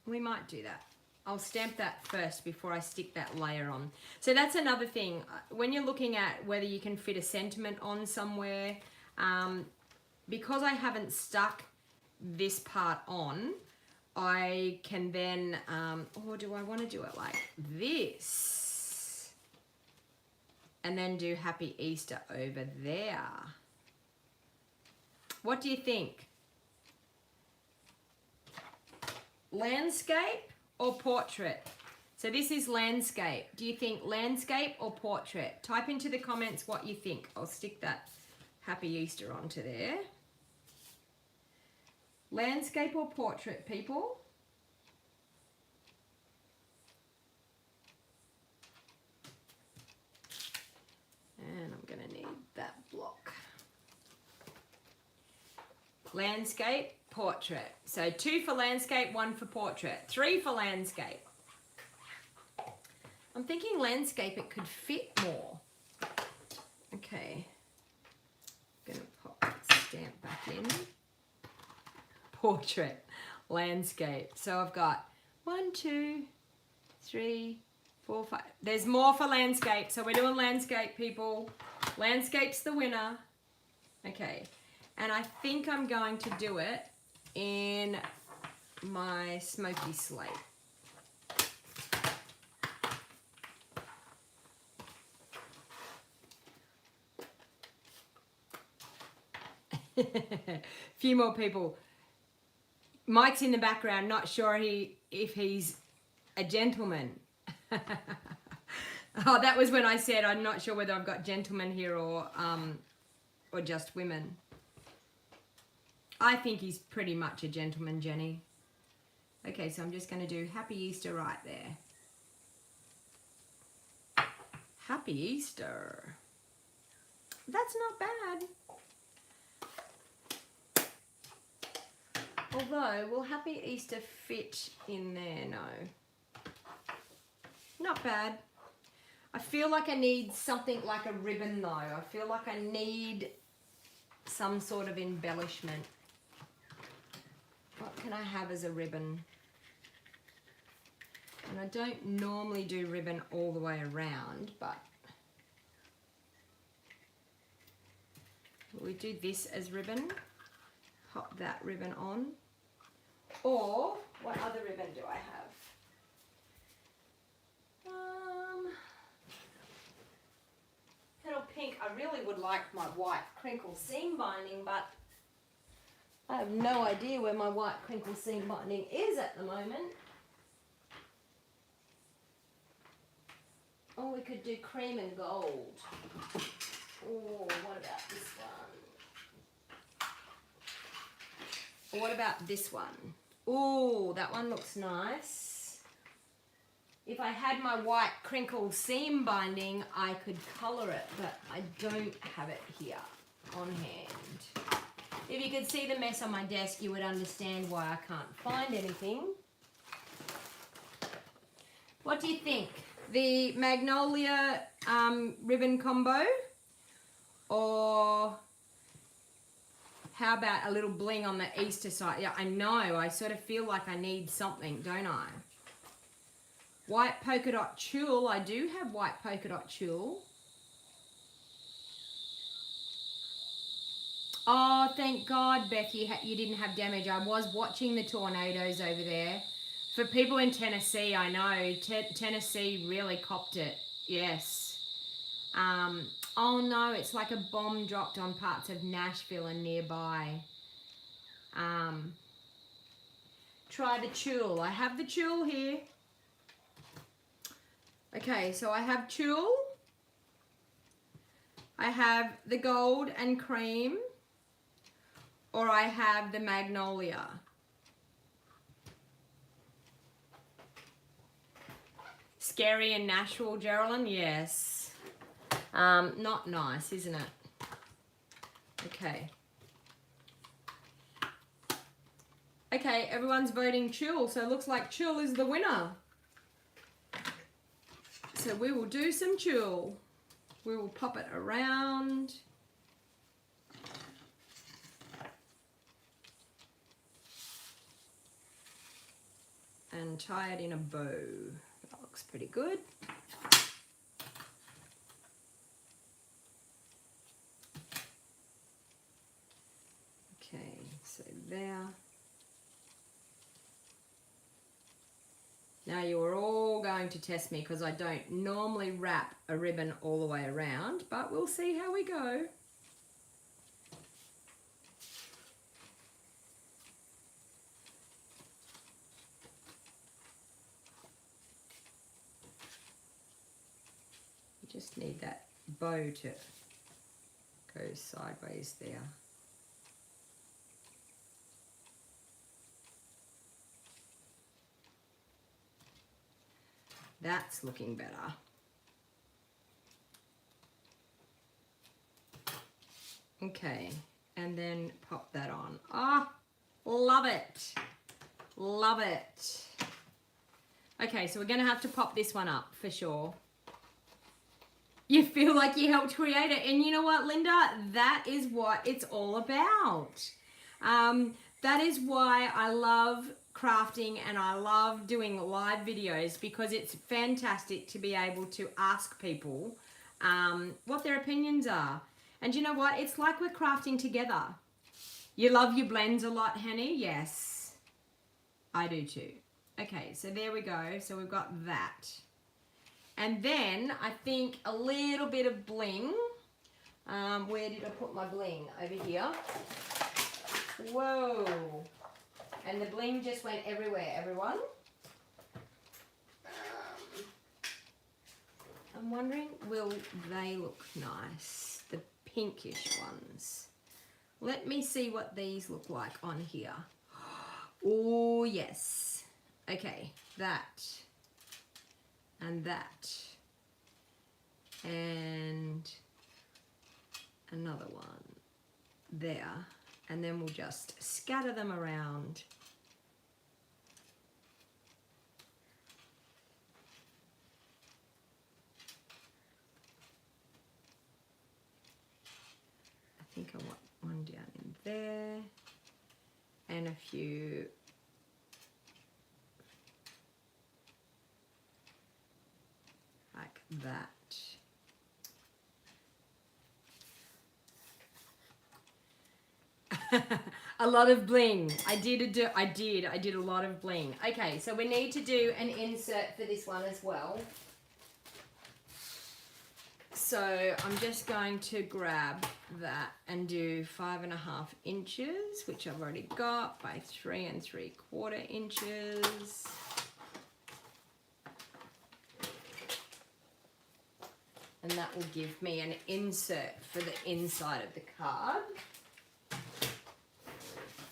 We might do that. I'll stamp that first before I stick that layer on. So that's another thing when you're looking at whether you can fit a sentiment on somewhere, because I haven't stuck this part on, I can then, or do I want to do it like this? And then do Happy Easter over there. What do you think? Landscape or portrait? So this is landscape. Do you think landscape or portrait? Type into the comments what you think. I'll stick that Happy Easter onto there. Landscape or portrait, people? And I'm going to need that block. Landscape, portrait. So 2 for landscape, 1 for portrait. 3 for landscape. I'm thinking landscape, it could fit more. Okay. I'm going to pop that stamp back in. Portrait, landscape. So I've got 1, 2, 3, 4, 5. There's more for landscape. So we're doing landscape, people. Landscape's the winner. Okay. And I think I'm going to do it in my smoky slate. Few more people. Mike's in the background, not sure if he's a gentleman. Oh, that was when I said I'm not sure whether I've got gentlemen here or just women. I think he's pretty much a gentleman, Jenny. Okay, so I'm just going to do Happy Easter right there. Happy Easter. That's not bad. Although, will Happy Easter fit in there? No. Not bad. I feel like I need something like a ribbon though. I feel like I need some sort of embellishment. What can I have as a ribbon? And I don't normally do ribbon all the way around, but we do this as ribbon. Pop that ribbon on. Or, what other ribbon do I have? Petal Pink. I really would like my white crinkle seam binding, but I have no idea where my white crinkle seam binding is at the moment. Or we could do cream and gold. Oh, what about this one? Or what about this one? Oh, that one looks nice. If I had my white crinkle seam binding, I could colour it, but I don't have it here on hand. If you could see the mess on my desk, you would understand why I can't find anything. What do you think? The Magnolia ribbon combo? Or how about a little bling on the Easter side? Yeah, I know. I sort of feel like I need something, don't I? White polka dot tulle. I do have white polka dot tulle. Oh, thank God, Beth, you didn't have damage. I was watching the tornadoes over there. For people in Tennessee, I know. Tennessee really copped it. Yes. Oh, no, it's like a bomb dropped on parts of Nashville and nearby. Try the tulle. I have the tulle here. Okay, so I have tulle. I have the gold and cream. Or I have the Magnolia. Scary in Nashville, Geraldine? Yes. Not nice, isn't it? Okay. Okay, everyone's voting tulle, so it looks like tulle is the winner. So we will do some tulle. We will pop it around. And tie it in a bow. That looks pretty good. Okay, so there. Now you are all going to test me because I don't normally wrap a ribbon all the way around, but we'll see how we go. Just need that bow to go sideways there. That's looking better. Okay, and then pop that on. Ah, love it. Love it. Okay, so we're gonna have to pop this one up for sure. You feel like you helped create it. And you know what, Linda? That is what it's all about. That is why I love crafting and I love doing live videos, because it's fantastic to be able to ask people what their opinions are. And you know what? It's like we're crafting together. You love your blends a lot, Henny? Yes, I do too. Okay, so there we go. So we've got that. And then I think a little bit of bling. Where did I put my bling? Over here. Whoa. And the bling just went everywhere, everyone. I'm wondering, will they look nice? The pinkish ones. Let me see what these look like on here. Oh, yes. Okay, that. And that. And another one there, and then we'll just scatter them around. I think I want one down in there, and a few like that. A lot of bling. I did a lot of bling. Okay, so we need to do an insert for this one as well. So I'm just going to grab that and do 5.5 inches, which I've already got, by 3 3/4 inches. And that will give me an insert for the inside of the card.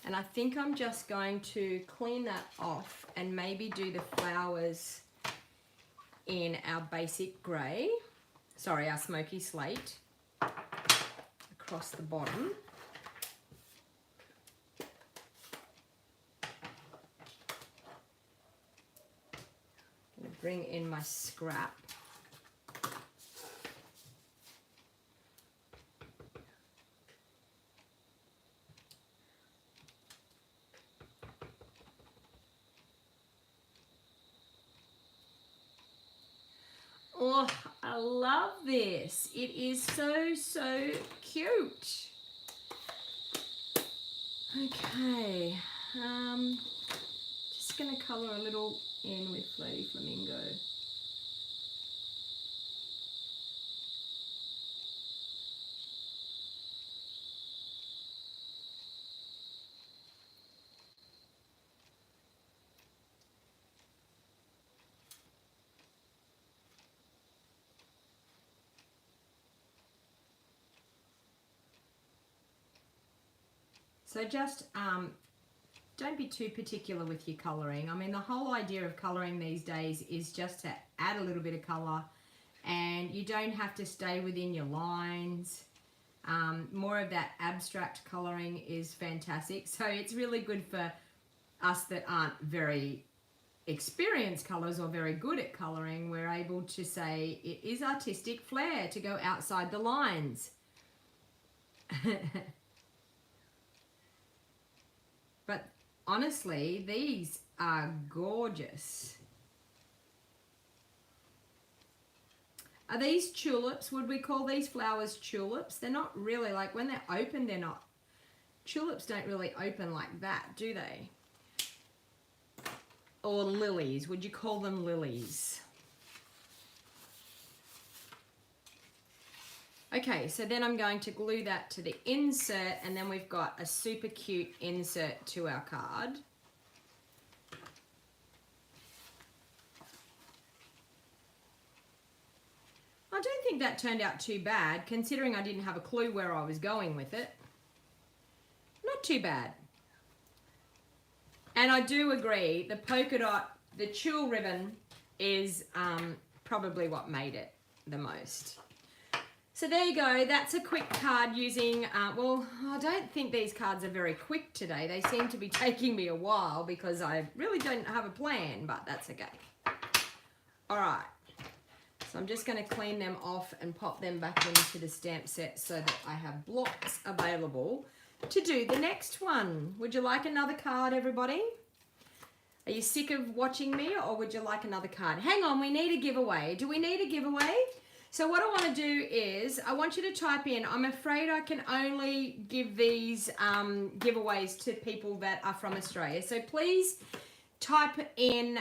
And I think I'm just going to clean that off and maybe do the flowers in our basic grey, sorry, our smoky slate, across the bottom. I'm going to bring in my scrap. Oh, I love this. It is so, so cute. Okay, just going to colour a little in with Floaty Flamingo. So just don't be too particular with your colouring. I mean, the whole idea of colouring these days is just to add a little bit of colour, and you don't have to stay within your lines. More of that abstract colouring is fantastic. So it's really good for us that aren't very experienced colours or very good at colouring. We're able to say it is artistic flair to go outside the lines. But honestly, these are gorgeous. Are these tulips? Would we call these flowers tulips? They're not really, like when they're open, they're not. Tulips don't really open like that, do they? Or lilies, would you call them lilies? Okay, so then I'm going to glue that to the insert, and then we've got a super cute insert to our card. I don't think that turned out too bad, considering I didn't have a clue where I was going with it. Not too bad. And I do agree, the polka dot, the tulle ribbon is probably what made it the most. So there you go, that's a quick card using, well, I don't think these cards are very quick today. They seem to be taking me a while because I really don't have a plan, but that's okay. All right, so I'm just going to clean them off and pop them back into the stamp set so that I have blocks available to do the next one. Would you like another card, everybody? Are you sick of watching me, or would you like another card? Hang on, we need a giveaway. Do we need a giveaway? So what I want to do is, I want you to type in, I'm afraid I can only give these giveaways to people that are from Australia. So please type in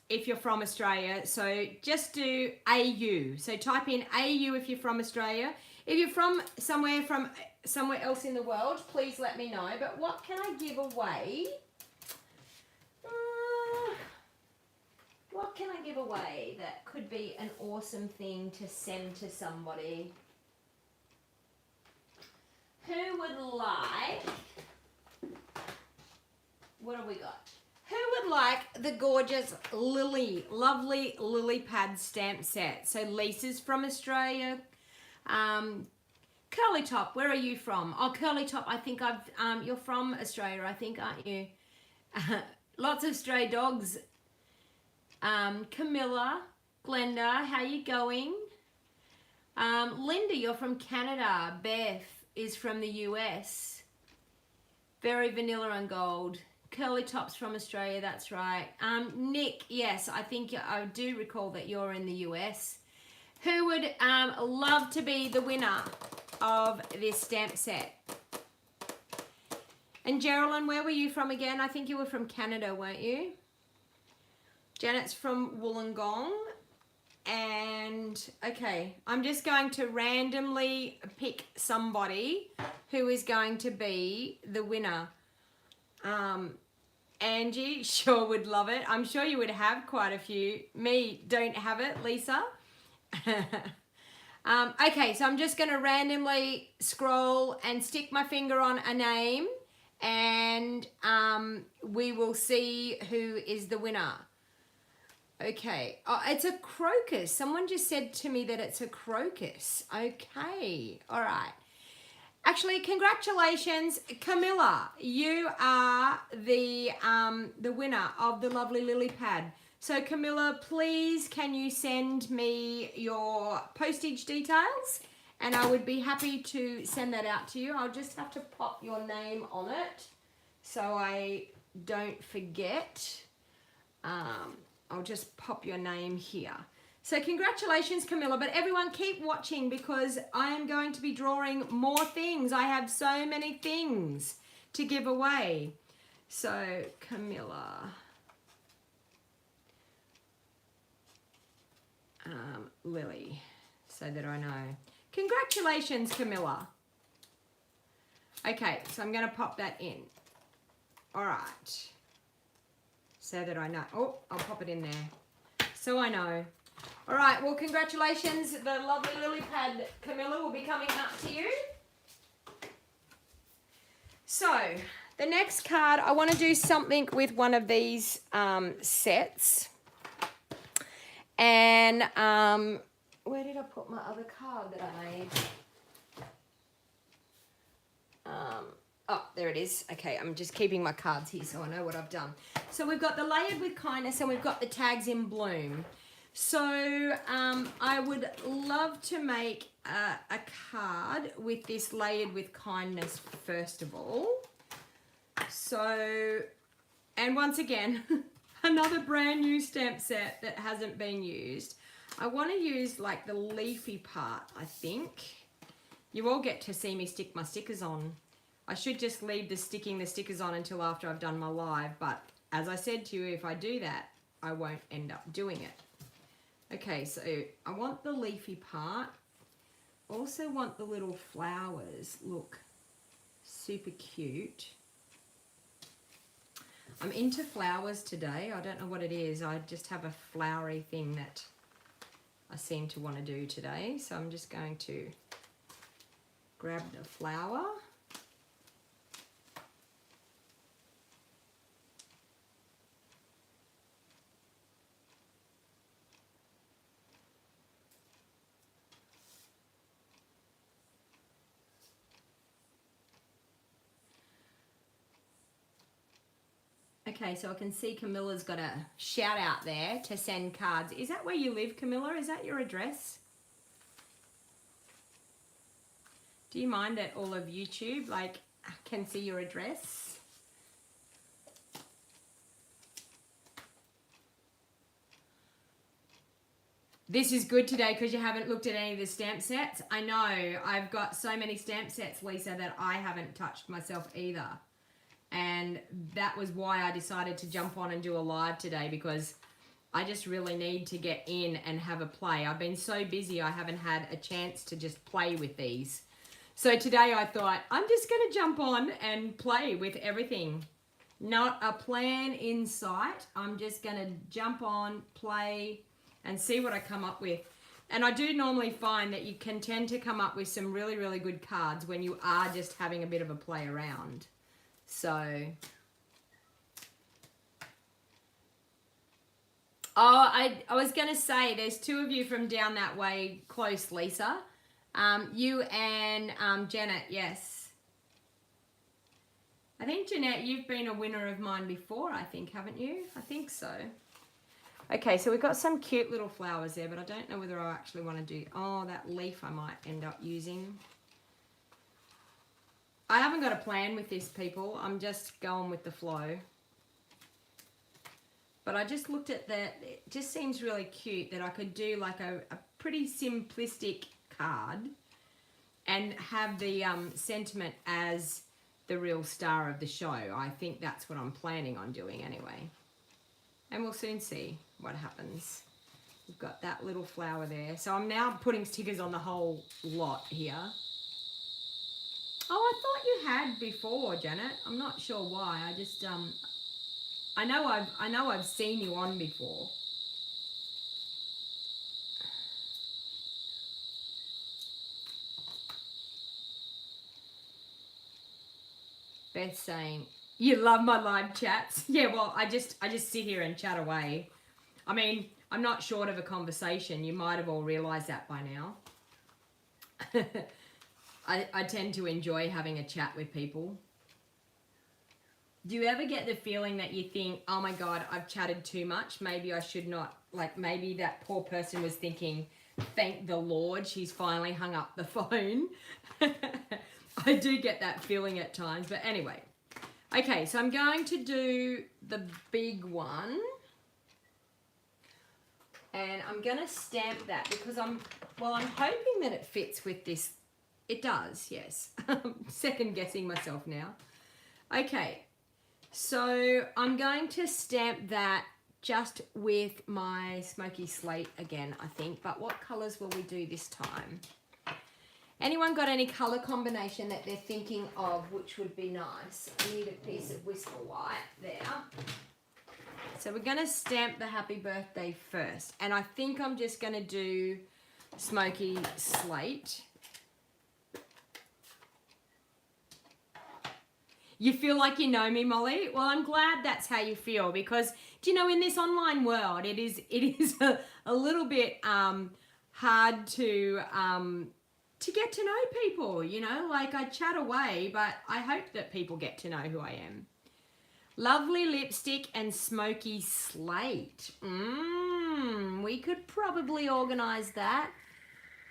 if you're from Australia. So just do AU. So type in AU if you're from Australia. If you're from somewhere else in the world, please let me know. But what can I give away? What can I give away that could be an awesome thing to send to somebody? Who would like, what have we got? Who would like the gorgeous lovely lily pad stamp set? So Lisa's from Australia, Curly Top, where are you from? Oh, Curly Top, I think you're from Australia, I think, aren't you? Lots of stray dogs. Camilla, Glenda, how you going? Linda, you're from Canada. Beth is from the US. Very vanilla and gold. Curly Top's from Australia, that's right. Nick, yes, I think I do recall that you're in the US. Who would love to be the winner of this stamp set? And Geraldine, where were you from again? I think you were from Canada, weren't you? Janet's from Wollongong. And, okay, I'm just going to randomly pick somebody who is going to be the winner. Angie sure would love it. I'm sure you would have quite a few. Me, don't have it, Lisa. Okay, so I'm just going to randomly scroll and stick my finger on a name, and we will see who is the winner. Okay, oh, it's a crocus. Someone just said to me that it's a crocus. Okay, all right. Actually, congratulations, Camilla. You are the winner of the lovely lily pad. So Camilla, please can you send me your postage details, and I would be happy to send that out to you. I'll just have to pop your name on it so I don't forget. I'll just pop your name here. So congratulations, Camilla, but everyone keep watching because I am going to be drawing more things. I have so many things to give away. So Camilla, Lily, so that I know. Congratulations, Camilla. Okay, so I'm going to pop that in. All right. So that I know. Oh, I'll pop it in there. So I know. All right, well, congratulations. The lovely lily pad, Camilla, will be coming up to you. So, the next card, I want to do something with one of these sets. And where did I put my other card that I made? Oh, there it is. Okay, I'm just keeping my cards here so I know what I've done. So we've got the Layered with Kindness and we've got the Tags in Bloom. So I would love to make a card with this Layered with Kindness first of all. So, and once again, another brand new stamp set that hasn't been used. I want to use like the leafy part, I think. You all get to see me stick my stickers on. I should just leave the sticking the stickers on until after I've done my live, but as I said to you, if I do that, I won't end up doing it. Okay, so I want the leafy part. Also want the little flowers. Look, super cute. I'm into flowers today. I don't know what it is. I just have a flowery thing that I seem to want to do today. So I'm just going to grab the flower. Okay, so I can see Camilla's got a shout out there to send cards. Is that where you live, Camilla? Is that your address? Do you mind that all of YouTube can see your address? This is good today because you haven't looked at any of the stamp sets. I know, I've got so many stamp sets, Lisa, that I haven't touched myself either. And that was why I decided to jump on and do a live today, because I just really need to get in and have a play. I've been so busy I haven't had a chance to just play with these. So today I thought I'm just going to jump on and play with everything. Not a plan in sight. I'm just going to jump on, play and see what I come up with. And I do normally find that you can tend to come up with some really, really good cards when you are just having a bit of a play around. So, I was going to say, there's two of you from down that way close, Lisa. You and Janet, yes. I think, Jeanette, you've been a winner of mine before, I think, haven't you? I think so. Okay, so we've got some cute little flowers there, but I don't know whether I actually want to do... Oh, that leaf I might end up using. I haven't got a plan with this, people. I'm just going with the flow. But I just looked at that. It just seems really cute that I could do like a pretty simplistic card and have the sentiment as the real star of the show. I think that's what I'm planning on doing anyway. And we'll soon see what happens. We've got that little flower there. So I'm now putting stickers on the whole lot here. Oh, I thought you had before, Janet. I'm not sure why. I just I know I've seen you on before. Beth saying, you love my live chats. Yeah, well, I just sit here and chat away. I mean, I'm not short of a conversation. You might have all realized that by now. I tend to enjoy having a chat with people. Do you ever get the feeling that you think, oh my God, I've chatted too much. Maybe I should not, like maybe that poor person was thinking, thank the Lord, she's finally hung up the phone. I do get that feeling at times, but anyway. Okay, so I'm going to do the big one. And I'm going to stamp that because I'm hoping that it fits with this. It does, yes. Second guessing myself now. Okay, so I'm going to stamp that just with my smoky slate again, I think. But what colours will we do this time? Anyone got any colour combination that they're thinking of which would be nice? I need a piece of Whisper White there. So we're going to stamp the happy birthday first. And I think I'm just going to do smoky slate. You feel like you know me, Molly? Well, I'm glad that's how you feel because, do you know, in this online world, it is a little bit hard to get to know people, you know? Like, I chat away, but I hope that people get to know who I am. Lovely lipstick and smoky slate. We could probably organise that.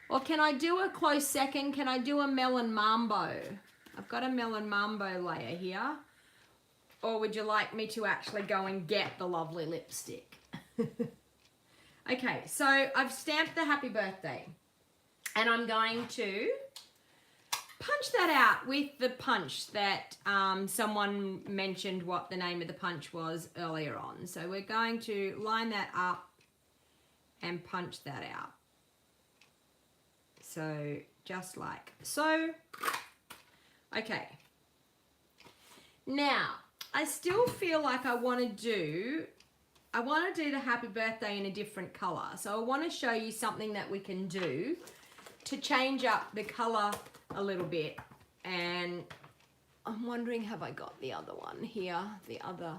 Or can I do a close second? Can I do a Melon Mambo? I've got a Melon Mambo layer here. Or would you like me to actually go and get the lovely lipstick? Okay, so I've stamped the happy birthday. And I'm going to punch that out with the punch that someone mentioned what the name of the punch was earlier on. So we're going to line that up and punch that out. So just like so. Okay. Now, I still feel like I want to do the happy birthday in a different color. So I want to show you something that we can do to change up the color a little bit. And I'm wondering, have I got the other one here? The other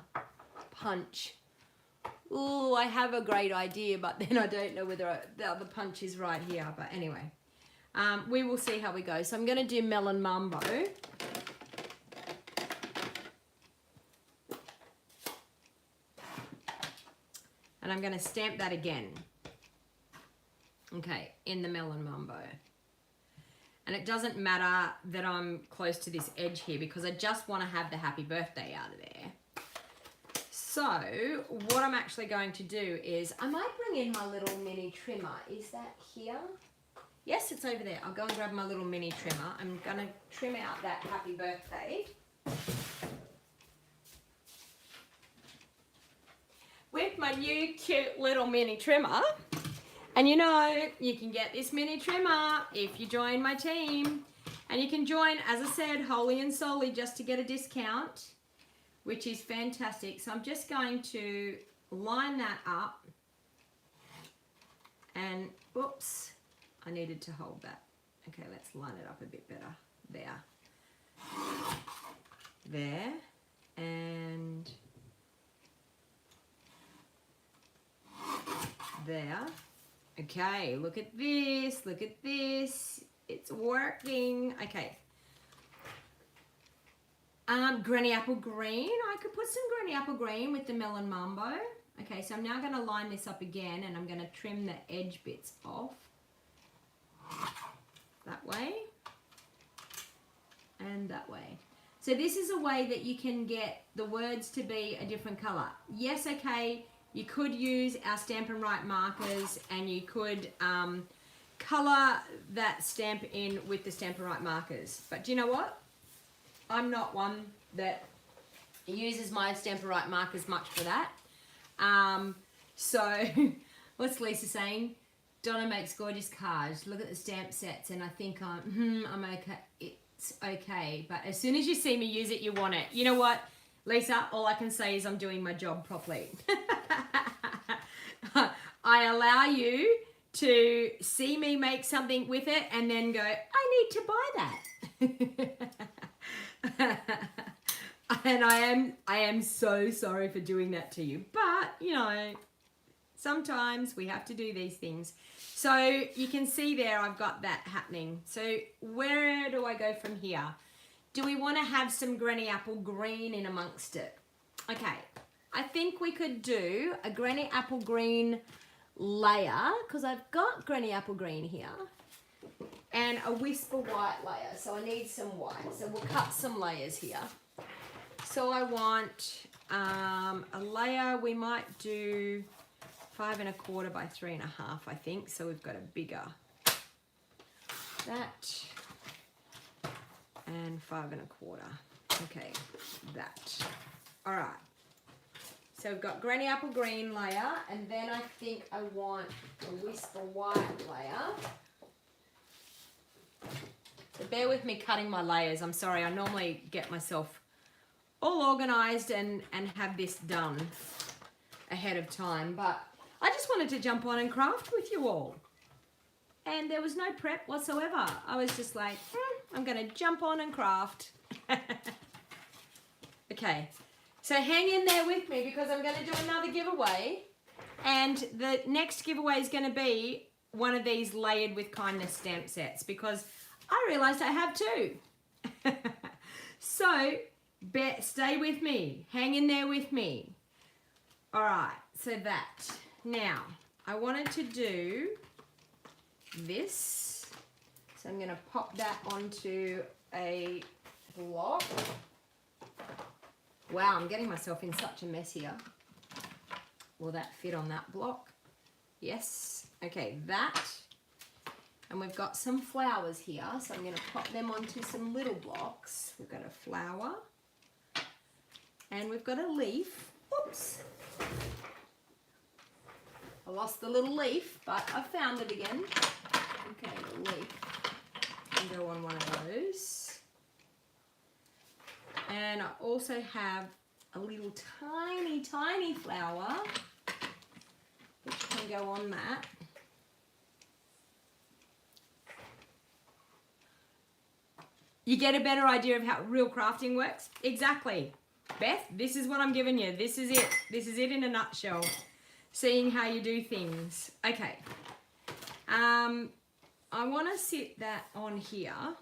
punch. Ooh, I have a great idea, but then I don't know whether the other punch is right here. But anyway, we will see how we go. So I'm going to do Melon Mambo. And I'm going to stamp that again. Okay, in the Melon Mambo. And it doesn't matter that I'm close to this edge here because I just want to have the happy birthday out of there. So what I'm actually going to do is, I might bring in my little mini trimmer. Is that here? Yes, it's over there. I'll go and grab my little mini trimmer. I'm going to trim out that happy birthday. With my new cute little mini trimmer. And you know, you can get this mini trimmer if you join my team. And you can join, as I said, wholly and solely just to get a discount, which is fantastic. So I'm just going to line that up. And, whoops, I needed to hold that. Okay, let's line it up a bit better. There. There. And there. Okay, look at this, look at this. It's working. Okay. Granny apple green. I could put some granny apple green with the melon mambo. Okay, so I'm now going to line this up again and I'm going to trim the edge bits off. That way. And that way. So this is a way that you can get the words to be a different colour. Yes, okay, you could use our Stampin' Right markers and you could colour that stamp in with the Stampin' Right markers. But do you know what? I'm not one that uses my Stampin' Right markers much for that. So what's Lisa saying? Donna makes gorgeous cards. Look at the stamp sets and I think I'm okay. It's okay. But as soon as you see me use it, you want it. You know what, Lisa? All I can say is I'm doing my job properly. I allow you to see me make something with it and then go, I need to buy that. And I am so sorry for doing that to you. But, you know, sometimes we have to do these things. So you can see there I've got that happening. So where do I go from here? Do we want to have some granny apple green in amongst it? Okay, I think we could do a granny apple green layer because I've got granny apple green here and a whisper white layer. So I need some white. So we'll cut some layers here. So I want a layer. We might do 5 1/4 by 3 1/2, I think. So we've got a bigger that and 5 1/4. Okay, that. All right. So we've got granny apple green layer, and then I think I want a whisper white layer. So bear with me cutting my layers. I'm sorry, I normally get myself all organized and have this done ahead of time, but I just wanted to jump on and craft with you all. And there was no prep whatsoever. I was just like, I'm gonna jump on and craft. Okay, so hang in there with me because I'm gonna do another giveaway. And the next giveaway is gonna be one of these layered with kindness stamp sets because I realized I have two. So stay with me, hang in there with me. All right, so that. Now, I wanted to do this. So I'm gonna pop that onto a block. Wow, I'm getting myself in such a mess here. Will that fit on that block? Yes, okay, that. And we've got some flowers here, so I'm gonna pop them onto some little blocks. We've got a flower, and we've got a leaf. Oops. I lost the little leaf, but I found it again. Okay, the leaf. And go on one of those. And I also have a little tiny, tiny flower, which can go on that. You get a better idea of how real crafting works? Exactly. Beth, this is what I'm giving you. This is it. This is it in a nutshell. Seeing how you do things. Okay. I want to sit that on here,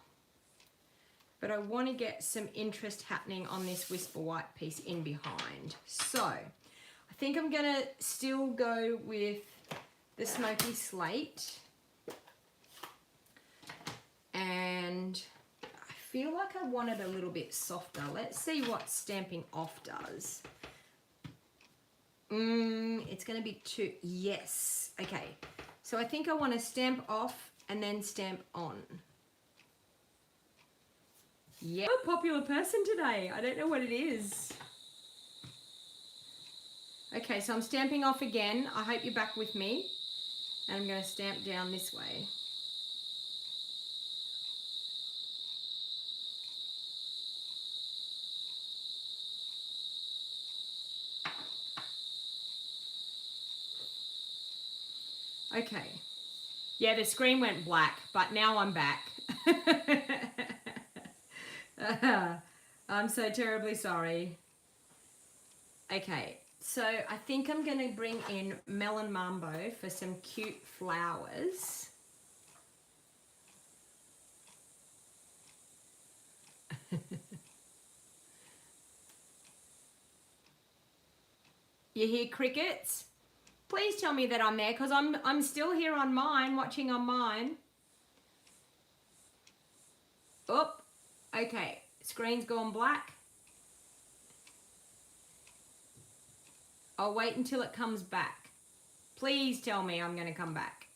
but I want to get some interest happening on this whisper white piece in behind. So I think I'm going to still go with the smoky slate, and I feel like I want it a little bit softer. Let's see what Stamping Off does. It's going to be too, yes. Okay, so I think I want to stamp off and then stamp on. Yeah, I'm a popular person today. I don't know what it is. Okay, so I'm stamping off again. I hope you're back with me. And I'm going to stamp down this way. Okay. Yeah, the screen went black, but now I'm back. I'm so terribly sorry. Okay, so I think I'm going to bring in Melon Mambo for some cute flowers. You hear crickets? Please tell me that I'm there, because I'm still here on mine, watching on mine. Oh, okay. Screen's gone black. I'll wait until it comes back. Please tell me I'm going to come back.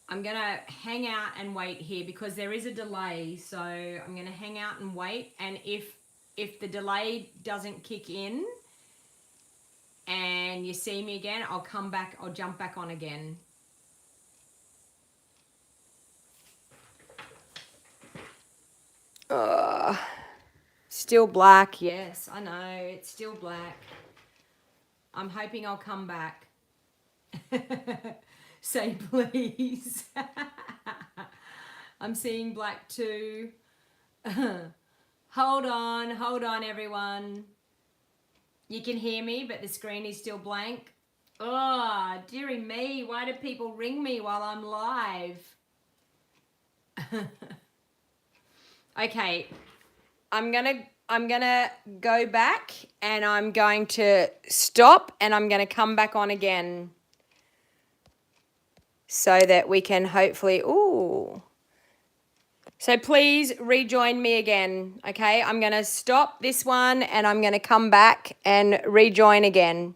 I'm going to hang out and wait here because there is a delay. So I'm going to hang out and wait. And if the delay doesn't kick in and you see me again, I'll come back. I'll jump back on again. Still black. Yes, I know. It's still black. I'm hoping I'll come back. Say please. I'm seeing black too. Hold on everyone. You can hear me, but the screen is still blank. Oh, dearie me, why do people ring me while I'm live? Okay, I'm gonna go back and I'm going to stop and I'm gonna come back on again so that we can hopefully, ooh. So please rejoin me again, okay? I'm gonna stop this one and I'm gonna come back and rejoin again.